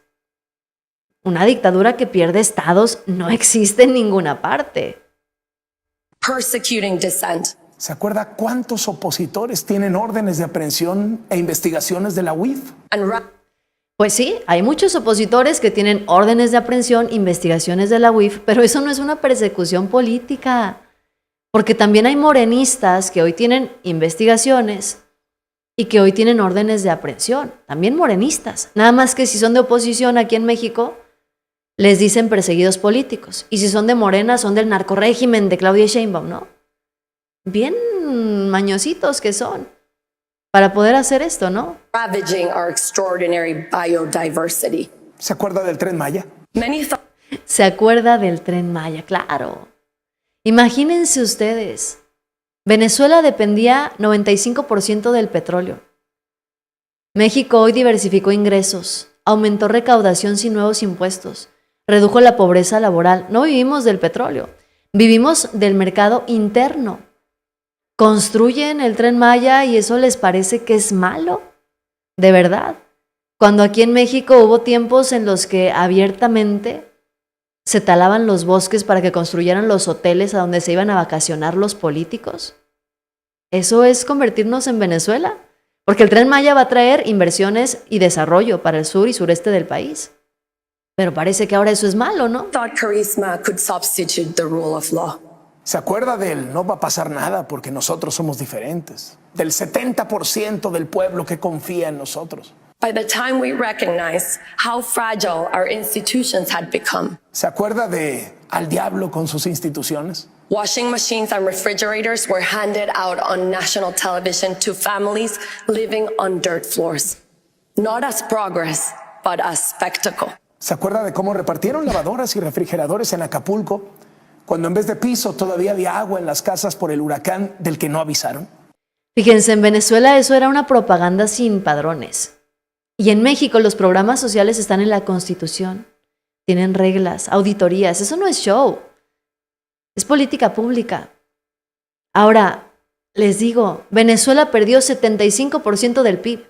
Una dictadura que pierde estados no existe en ninguna parte. Persecuting dissent. ¿Se acuerda cuántos opositores tienen órdenes de aprehensión e investigaciones de la UIF? Pues sí, hay muchos opositores que tienen órdenes de aprehensión, investigaciones de la UIF, pero eso no es una persecución política. Porque también hay morenistas que hoy tienen investigaciones y que hoy tienen órdenes de aprehensión. También morenistas. Nada más que si son de oposición aquí en México, les dicen perseguidos políticos. Y si son de Morena, son del narcorrégimen de Claudia Sheinbaum, ¿no? Bien mañositos que son para poder hacer esto, ¿no? Ravaging our extraordinary biodiversity. ¿Se acuerda del Tren Maya? Se acuerda del Tren Maya, claro. Imagínense ustedes, Venezuela dependía 95% del petróleo. México hoy diversificó ingresos, aumentó recaudación sin nuevos impuestos, redujo la pobreza laboral. No vivimos del petróleo, vivimos del mercado interno. Construyen el Tren Maya y eso les parece que es malo, de verdad. Cuando aquí en México hubo tiempos en los que abiertamente se talaban los bosques para que construyeran los hoteles a donde se iban a vacacionar los políticos. Eso es convertirnos en Venezuela, porque el Tren Maya va a traer inversiones y desarrollo para el sur y sureste del país. Pero parece que ahora eso es malo, ¿no? Thought charisma could substitute the rule of law. ¿Se acuerda del no va a pasar nada porque nosotros somos diferentes? Del 70% del pueblo que confía en nosotros. By the time we recognized how fragile our institutions had become. ¿Se acuerda de al diablo con sus instituciones? Washing machines and refrigerators were handed out on national television to families living on dirt floors. Not as progress, but as spectacle. ¿Se acuerda de cómo repartieron lavadoras y refrigeradores en Acapulco cuando en vez de piso todavía había agua en las casas por el huracán del que no avisaron? Fíjense, en Venezuela eso era una propaganda sin padrones. Y en México los programas sociales están en la Constitución. Tienen reglas, auditorías. Eso no es show. Es política pública. Ahora, les digo, Venezuela perdió 75% del PIB.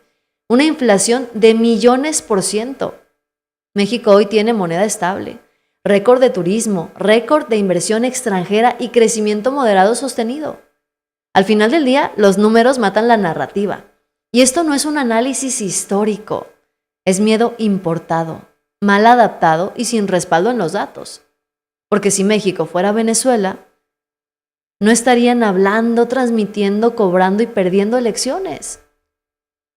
Una inflación de millones %. México hoy tiene moneda estable, récord de turismo, récord de inversión extranjera y crecimiento moderado sostenido. Al final del día, los números matan la narrativa. Y esto no es un análisis histórico, es miedo importado, mal adaptado y sin respaldo en los datos. Porque si México fuera Venezuela, no estarían hablando, transmitiendo, cobrando y perdiendo elecciones.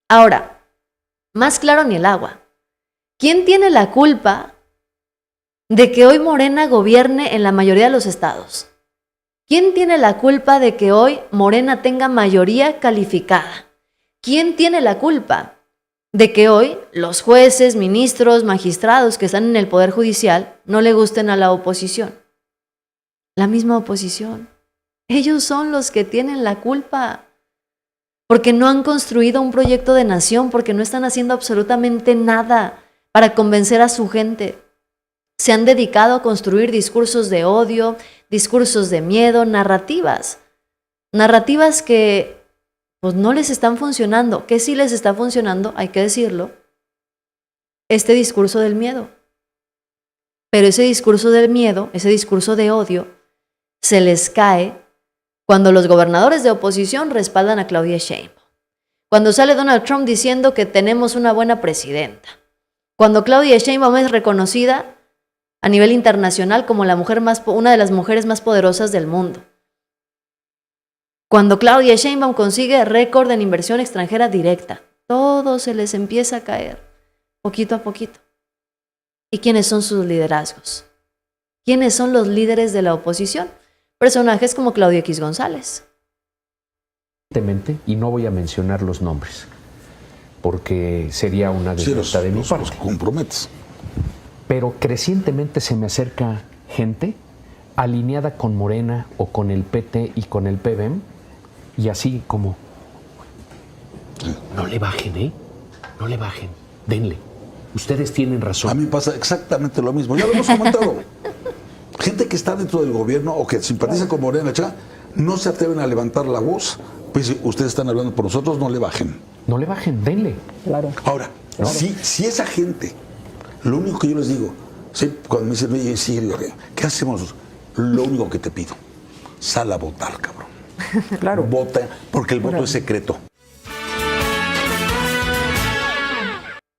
Ahora, más claro ni el agua. ¿Quién tiene la culpa de que hoy Morena gobierne en la mayoría de los estados? ¿Quién tiene la culpa de que hoy Morena tenga mayoría calificada? ¿Quién tiene la culpa de que hoy los jueces, ministros, magistrados que están en el Poder Judicial no le gusten a la oposición? La misma oposición. Ellos son los que tienen la culpa. Porque no han construido un proyecto de nación, porque no están haciendo absolutamente nada para convencer a su gente. Se han dedicado a construir discursos de odio, discursos de miedo, narrativas. Narrativas que pues no les están funcionando. ¿Qué sí les está funcionando? Hay que decirlo. Este discurso del miedo. Pero ese discurso del miedo, ese discurso de odio, se les cae cuando los gobernadores de oposición respaldan a Claudia Sheinbaum. Cuando sale Donald Trump diciendo que tenemos una buena presidenta. Cuando Claudia Sheinbaum es reconocida a nivel internacional como una de las mujeres más poderosas del mundo. Cuando Claudia Sheinbaum consigue récord en inversión extranjera directa, todo se les empieza a caer, poquito a poquito. ¿Y quiénes son sus liderazgos? ¿Quiénes son los líderes de la oposición? Personajes como Claudio X González. Y no voy a mencionar los nombres, porque sería una deslealtad de mi parte. Los comprometes. Pero crecientemente se me acerca gente alineada con Morena o con el PT y con el PBM, y así como, no le bajen, ¿eh? No le bajen, denle. Ustedes tienen razón. A mí pasa exactamente lo mismo, ya lo hemos comentado. Gente que está dentro del gobierno o que simpatiza con Morena, no se atreven a levantar la voz. Pues si ustedes están hablando por nosotros, no le bajen. No le bajen, denle. Claro. Ahora, claro. Si esa gente, lo único que yo les digo, ¿sí? Cuando me dicen, oye, sí, ¿qué hacemos? Lo único que te pido, sal a votar, cabrón. Claro. Vota, porque el voto es secreto.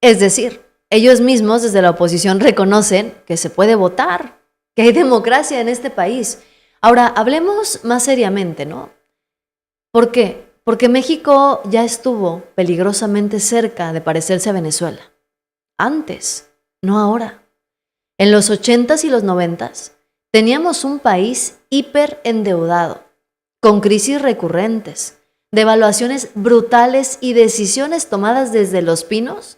Es decir, ellos mismos desde la oposición reconocen que se puede votar, que hay democracia en este país. Ahora, hablemos más seriamente, ¿no? ¿Por qué? Porque México ya estuvo peligrosamente cerca de parecerse a Venezuela. Antes, no ahora. En los 80s y los 90s, teníamos un país hiperendeudado, con crisis recurrentes, devaluaciones brutales y decisiones tomadas desde Los Pinos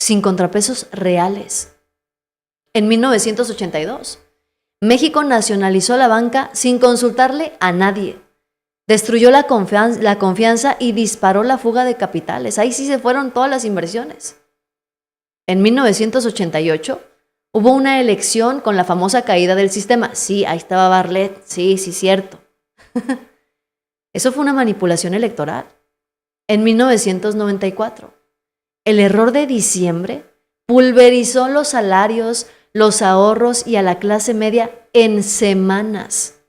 sin contrapesos reales. En 1982, México nacionalizó la banca sin consultarle a nadie. Destruyó la confianza y disparó la fuga de capitales. Ahí sí se fueron todas las inversiones. En 1988 hubo una elección con la famosa caída del sistema. Sí, ahí estaba Bartlett. Sí, cierto. Eso fue una manipulación electoral. En 1994, el error de diciembre pulverizó los salarios, los ahorros y a la clase media en semanas.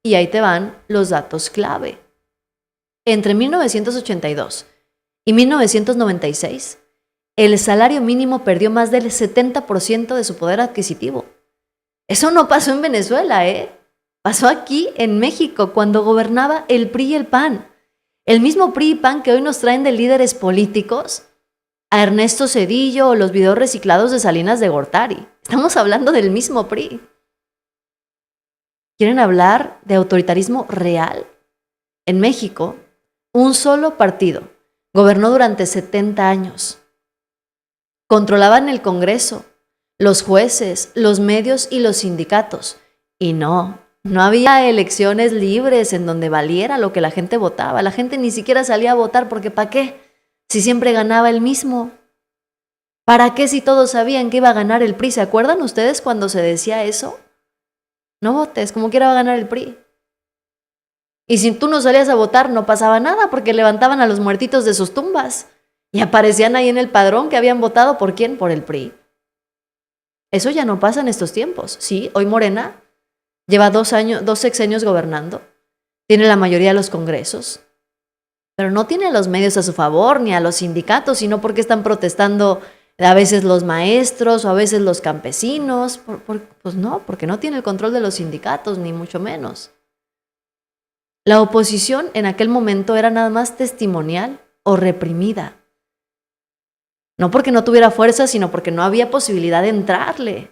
Y ahí te van los datos clave. Entre 1982 y 1996, el salario mínimo perdió más del 70% de su poder adquisitivo. Eso no pasó en Venezuela, Pasó aquí en México cuando gobernaba el PRI y el PAN. El mismo PRI y PAN que hoy nos traen de líderes políticos a Ernesto Zedillo o los videos reciclados de Salinas de Gortari. Estamos hablando del mismo PRI. ¿Quieren hablar de autoritarismo real? En México, un solo partido gobernó durante 70 años. Controlaban el Congreso, los jueces, los medios y los sindicatos. Y no había elecciones libres en donde valiera lo que la gente votaba. La gente ni siquiera salía a votar porque ¿para qué? Si siempre ganaba el mismo. ¿Para qué si todos sabían que iba a ganar el PRI? ¿Se acuerdan ustedes cuando se decía eso? No votes, como quiera va a ganar el PRI. Y si tú no salías a votar, no pasaba nada, porque levantaban a los muertitos de sus tumbas y aparecían ahí en el padrón que habían votado por quién, por el PRI. Eso ya no pasa en estos tiempos. Sí, hoy Morena lleva 2 sexenios gobernando, tiene la mayoría de los congresos, pero no tiene a los medios a su favor, ni a los sindicatos, sino porque están protestando a veces los maestros o a veces los campesinos. Pues no, porque no tiene el control de los sindicatos, ni mucho menos. La oposición en aquel momento era nada más testimonial o reprimida. No porque no tuviera fuerza, sino porque no había posibilidad de entrarle.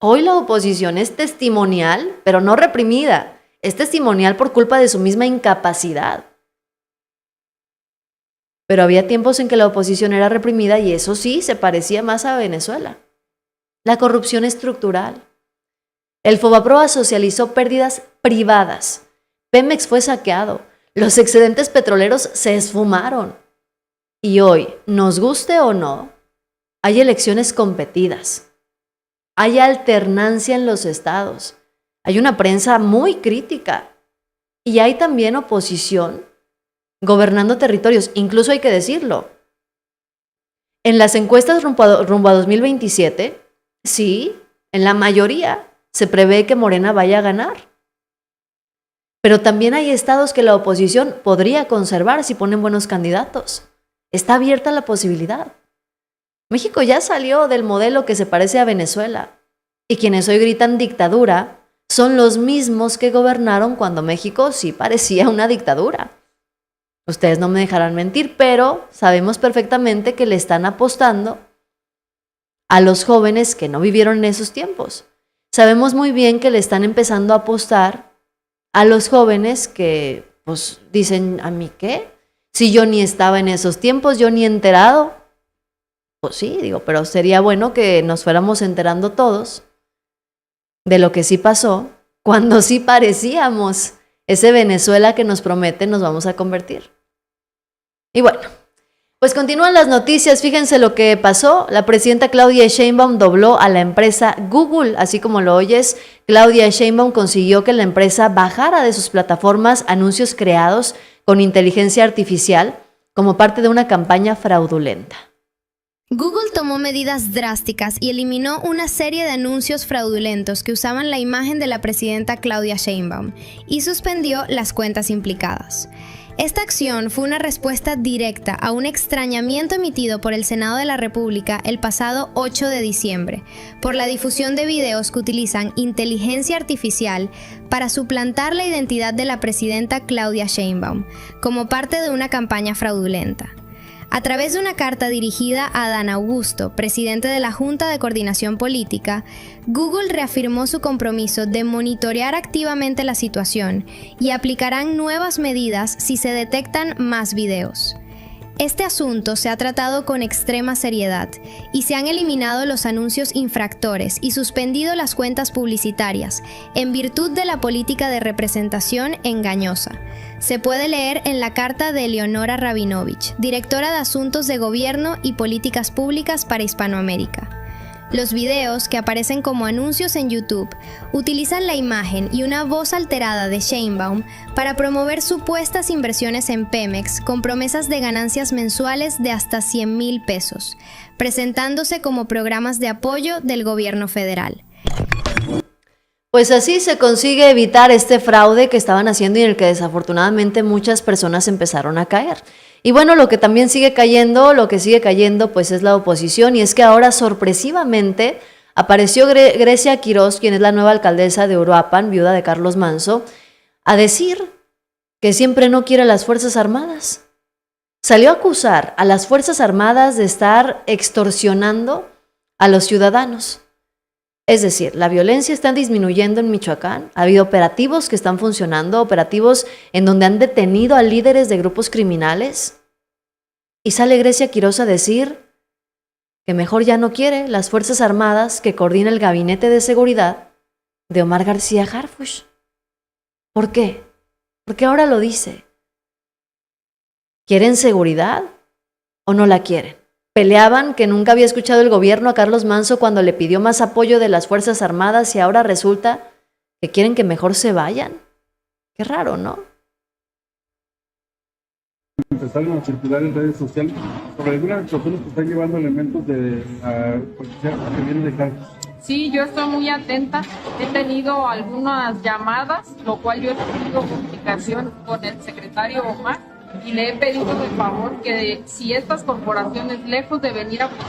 Hoy la oposición es testimonial, pero no reprimida. Es testimonial por culpa de su misma incapacidad. Pero había tiempos en que la oposición era reprimida y eso sí se parecía más a Venezuela. La corrupción estructural. El Fobaproa socializó pérdidas privadas. Pemex fue saqueado. Los excedentes petroleros se esfumaron. Y hoy, nos guste o no, hay elecciones competidas. Hay alternancia en los estados. Hay una prensa muy crítica. Y hay también oposición gobernando territorios, incluso hay que decirlo. En las encuestas rumbo a 2027, sí, en la mayoría se prevé que Morena vaya a ganar. Pero también hay estados que la oposición podría conservar si ponen buenos candidatos. Está abierta la posibilidad. México ya salió del modelo que se parece a Venezuela, y quienes hoy gritan dictadura son los mismos que gobernaron cuando México sí parecía una dictadura. Ustedes no me dejarán mentir, pero sabemos perfectamente que le están apostando a los jóvenes que no vivieron en esos tiempos. Sabemos muy bien que le están empezando a apostar a los jóvenes que pues dicen, ¿a mí qué? Si yo ni estaba en esos tiempos, yo ni enterado. Pues sí, digo, pero sería bueno que nos fuéramos enterando todos de lo que sí pasó, cuando sí parecíamos ese Venezuela que nos promete nos vamos a convertir. Y bueno, pues continúan las noticias. Fíjense lo que pasó. La presidenta Claudia Sheinbaum dobló a la empresa Google, así como lo oyes. Claudia Sheinbaum consiguió que la empresa bajara de sus plataformas anuncios creados con inteligencia artificial como parte de una campaña fraudulenta. Google tomó medidas drásticas y eliminó una serie de anuncios fraudulentos que usaban la imagen de la presidenta Claudia Sheinbaum y suspendió las cuentas implicadas. Esta acción fue una respuesta directa a un extrañamiento emitido por el Senado de la República el pasado 8 de diciembre por la difusión de videos que utilizan inteligencia artificial para suplantar la identidad de la presidenta Claudia Sheinbaum como parte de una campaña fraudulenta. A través de una carta dirigida a Adán Augusto, presidente de la Junta de Coordinación Política, Google reafirmó su compromiso de monitorear activamente la situación y aplicarán nuevas medidas si se detectan más videos. Este asunto se ha tratado con extrema seriedad y se han eliminado los anuncios infractores y suspendido las cuentas publicitarias en virtud de la política de representación engañosa. Se puede leer en la carta de Eleonora Rabinovich, directora de Asuntos de Gobierno y Políticas Públicas para Hispanoamérica. Los videos, que aparecen como anuncios en YouTube, utilizan la imagen y una voz alterada de Sheinbaum para promover supuestas inversiones en Pemex con promesas de ganancias mensuales de hasta 100,000 pesos, presentándose como programas de apoyo del gobierno federal. Pues así se consigue evitar este fraude que estaban haciendo y en el que desafortunadamente muchas personas empezaron a caer. Y bueno, lo que también sigue cayendo, pues es la oposición, y es que ahora sorpresivamente apareció Grecia Quirós, quien es la nueva alcaldesa de Uruapan, viuda de Carlos Manso, a decir que siempre no quiere las Fuerzas Armadas. Salió a acusar a las Fuerzas Armadas de estar extorsionando a los ciudadanos. Es decir, la violencia está disminuyendo en Michoacán, ha habido operativos que están funcionando, operativos en donde han detenido a líderes de grupos criminales, y sale Grecia Quirós a decir que mejor ya no quiere las Fuerzas Armadas que coordina el Gabinete de Seguridad de Omar García Harfuch. ¿Por qué? Porque ahora lo dice. ¿Quieren seguridad o no la quieren? Peleaban que nunca había escuchado el gobierno a Carlos Manso cuando le pidió más apoyo de las Fuerzas Armadas y ahora resulta que quieren que mejor se vayan. Qué raro, ¿no? Empezaron a circular en redes sociales sobre algunas personas que están llevando elementos de la policía que vienen de Carlos. Sí, yo estoy muy atenta. He tenido algunas llamadas, lo cual yo he tenido comunicación con el secretario Omar, y le he pedido de favor que si estas corporaciones, lejos de venir a apoyar,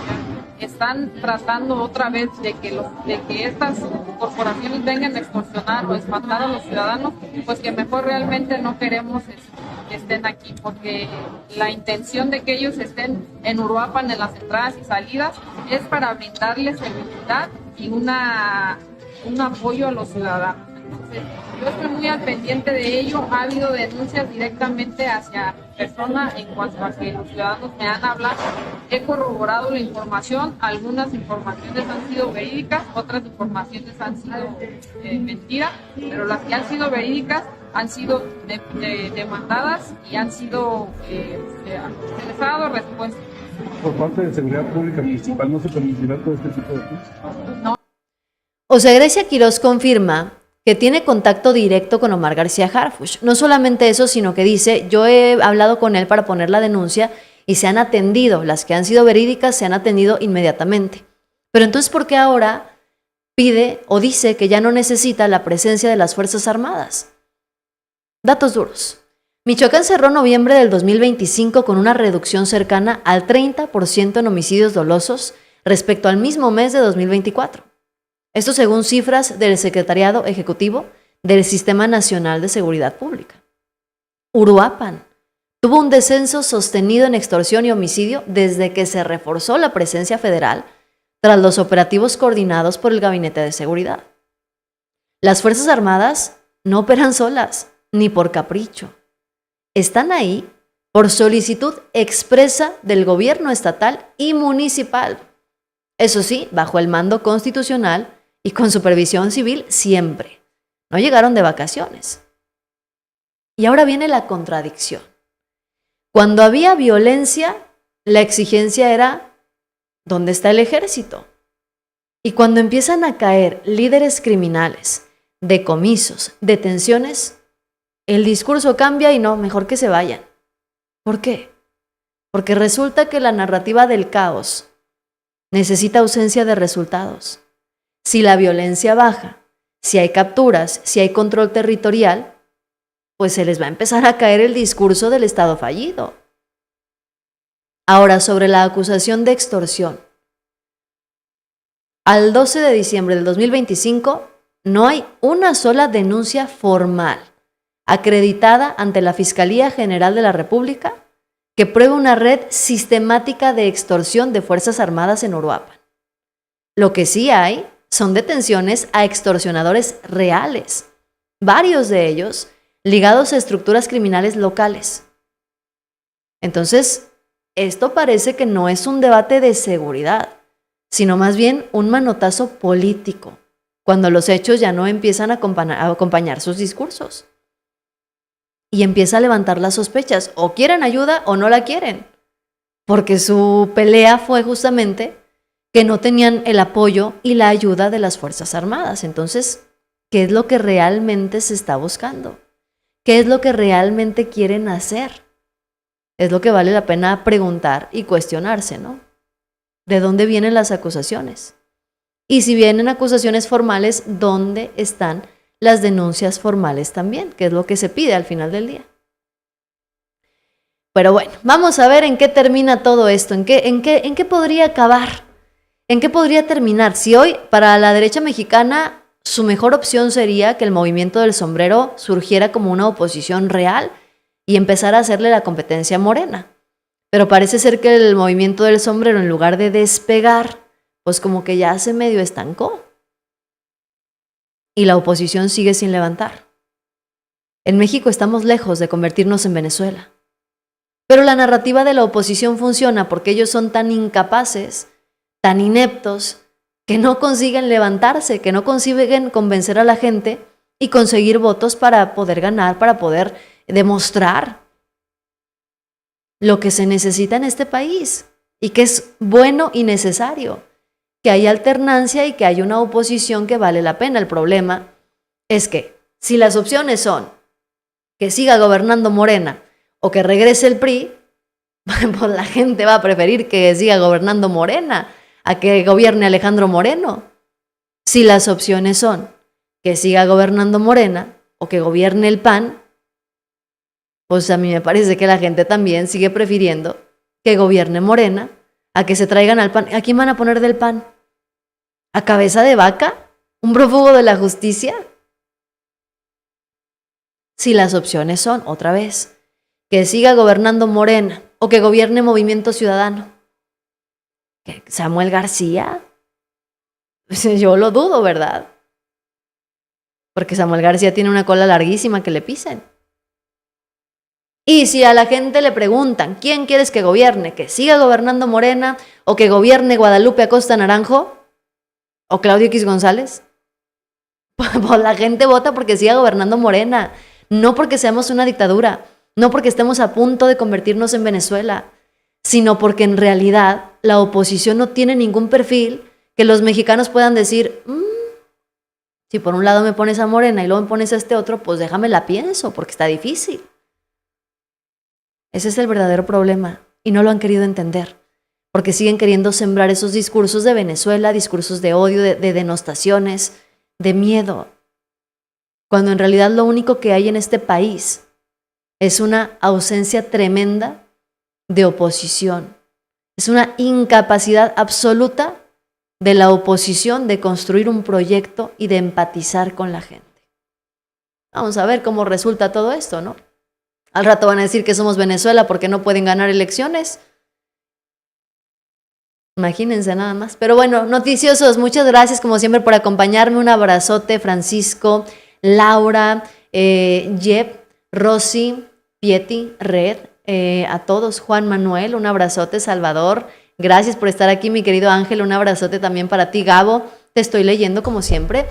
están tratando otra vez de que estas corporaciones vengan a extorsionar o espantar a los ciudadanos, pues que mejor realmente no queremos que estén aquí, porque la intención de que ellos estén en Uruapan en las entradas y salidas es para brindarles seguridad y un apoyo a los ciudadanos. Entonces, yo estoy muy al pendiente de ello. Ha habido denuncias directamente hacia mi persona en cuanto a que los ciudadanos me han hablado. He corroborado la información. Algunas informaciones han sido verídicas, otras informaciones han sido mentiras, pero las que han sido verídicas han sido demandadas y han sido se les ha dado respuesta. Por parte de Seguridad Pública Municipal, ¿no se permitirá todo este tipo de cosas? No. O sea, Grecia Quirós confirma que tiene contacto directo con Omar García Harfuch. No solamente eso, sino que dice, yo he hablado con él para poner la denuncia y se han atendido, las que han sido verídicas se han atendido inmediatamente. Pero entonces, ¿por qué ahora pide o dice que ya no necesita la presencia de las Fuerzas Armadas? Datos duros. Michoacán cerró noviembre del 2025 con una reducción cercana al 30% en homicidios dolosos respecto al mismo mes de 2024. Esto según cifras del Secretariado Ejecutivo del Sistema Nacional de Seguridad Pública. Uruapan tuvo un descenso sostenido en extorsión y homicidio desde que se reforzó la presencia federal tras los operativos coordinados por el Gabinete de Seguridad. Las Fuerzas Armadas no operan solas, ni por capricho. Están ahí por solicitud expresa del gobierno estatal y municipal. Eso sí, bajo el mando constitucional y con supervisión civil siempre. No llegaron de vacaciones. Y ahora viene la contradicción. Cuando había violencia, la exigencia era, ¿dónde está el ejército? Y cuando empiezan a caer líderes criminales, decomisos, detenciones, el discurso cambia y no, mejor que se vayan. ¿Por qué? Porque resulta que la narrativa del caos necesita ausencia de resultados. Si la violencia baja, si hay capturas, si hay control territorial, pues se les va a empezar a caer el discurso del Estado fallido. Ahora, sobre la acusación de extorsión. Al 12 de diciembre del 2025 no hay una sola denuncia formal acreditada ante la Fiscalía General de la República que pruebe una red sistemática de extorsión de Fuerzas Armadas en Uruapan. Lo que sí hay son detenciones a extorsionadores reales, varios de ellos ligados a estructuras criminales locales. Entonces, esto parece que no es un debate de seguridad, sino más bien un manotazo político, cuando los hechos ya no empiezan a acompañar sus discursos. Y empieza a levantar las sospechas, o quieren ayuda o no la quieren, porque su pelea fue justamente que no tenían el apoyo y la ayuda de las Fuerzas Armadas. Entonces, ¿qué es lo que realmente se está buscando? ¿Qué es lo que realmente quieren hacer? Es lo que vale la pena preguntar y cuestionarse, ¿no? ¿De dónde vienen las acusaciones? Y si vienen acusaciones formales, ¿dónde están las denuncias formales también? Que es lo que se pide al final del día. Pero bueno, vamos a ver en qué termina todo esto, en qué podría acabar, en qué podría terminar. Si hoy, para la derecha mexicana, su mejor opción sería que el movimiento del sombrero surgiera como una oposición real y empezara a hacerle la competencia a Morena. Pero parece ser que el movimiento del sombrero, en lugar de despegar, pues como que ya se medio estancó. Y la oposición sigue sin levantar. En México estamos lejos de convertirnos en Venezuela. Pero la narrativa de la oposición funciona porque ellos son tan incapaces, tan ineptos, que no consiguen levantarse, que no consiguen convencer a la gente y conseguir votos para poder ganar, para poder demostrar lo que se necesita en este país y que es bueno y necesario, que haya alternancia y que haya una oposición que vale la pena. El problema es que si las opciones son que siga gobernando Morena o que regrese el PRI, pues la gente va a preferir que siga gobernando Morena a que gobierne Alejandro Moreno. Si las opciones son que siga gobernando Morena o que gobierne el PAN, pues a mí me parece que la gente también sigue prefiriendo que gobierne Morena a que se traigan al PAN. ¿A quién van a poner del PAN? ¿A cabeza de vaca? ¿Un prófugo de la justicia? Si las opciones son, otra vez, que siga gobernando Morena o que gobierne Movimiento Ciudadano, ¿qué? ¿Samuel García? Pues yo lo dudo, ¿verdad? Porque Samuel García tiene una cola larguísima que le pisen. Y si a la gente le preguntan, ¿quién quieres que gobierne? ¿Que siga gobernando Morena o que gobierne Guadalupe Acosta Naranjo o Claudio X González? Pues la gente vota porque siga gobernando Morena, no porque seamos una dictadura, no porque estemos a punto de convertirnos en Venezuela, sino porque en realidad la oposición no tiene ningún perfil que los mexicanos puedan decir, si por un lado me pones a Morena y luego me pones a este otro, pues déjame la pienso, porque está difícil. Ese es el verdadero problema y no lo han querido entender, porque siguen queriendo sembrar esos discursos de Venezuela, discursos de odio, de denostaciones, de miedo, cuando en realidad lo único que hay en este país es una ausencia tremenda de oposición, es una incapacidad absoluta de la oposición de construir un proyecto y de empatizar con la gente. Vamos a ver cómo resulta todo esto, ¿no? Al rato van a decir que somos Venezuela porque no pueden ganar elecciones. Imagínense nada más. Pero bueno, noticiosos, muchas gracias como siempre por acompañarme. Un abrazote, Francisco, Laura, Jeb, Rosy, Pieti, Red, a todos. Juan Manuel, un abrazote. Salvador, gracias por estar aquí, mi querido Ángel. Un abrazote también para ti, Gabo. Te estoy leyendo como siempre.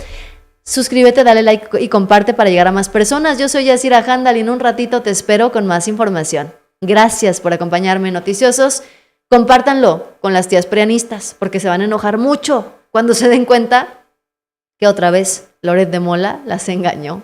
Suscríbete, dale like y comparte para llegar a más personas. Yo soy Yasira Handal y en un ratito te espero con más información. Gracias por acompañarme, noticiosos. Compártanlo con las tías prianistas porque se van a enojar mucho cuando se den cuenta que otra vez Loret de Mola las engañó.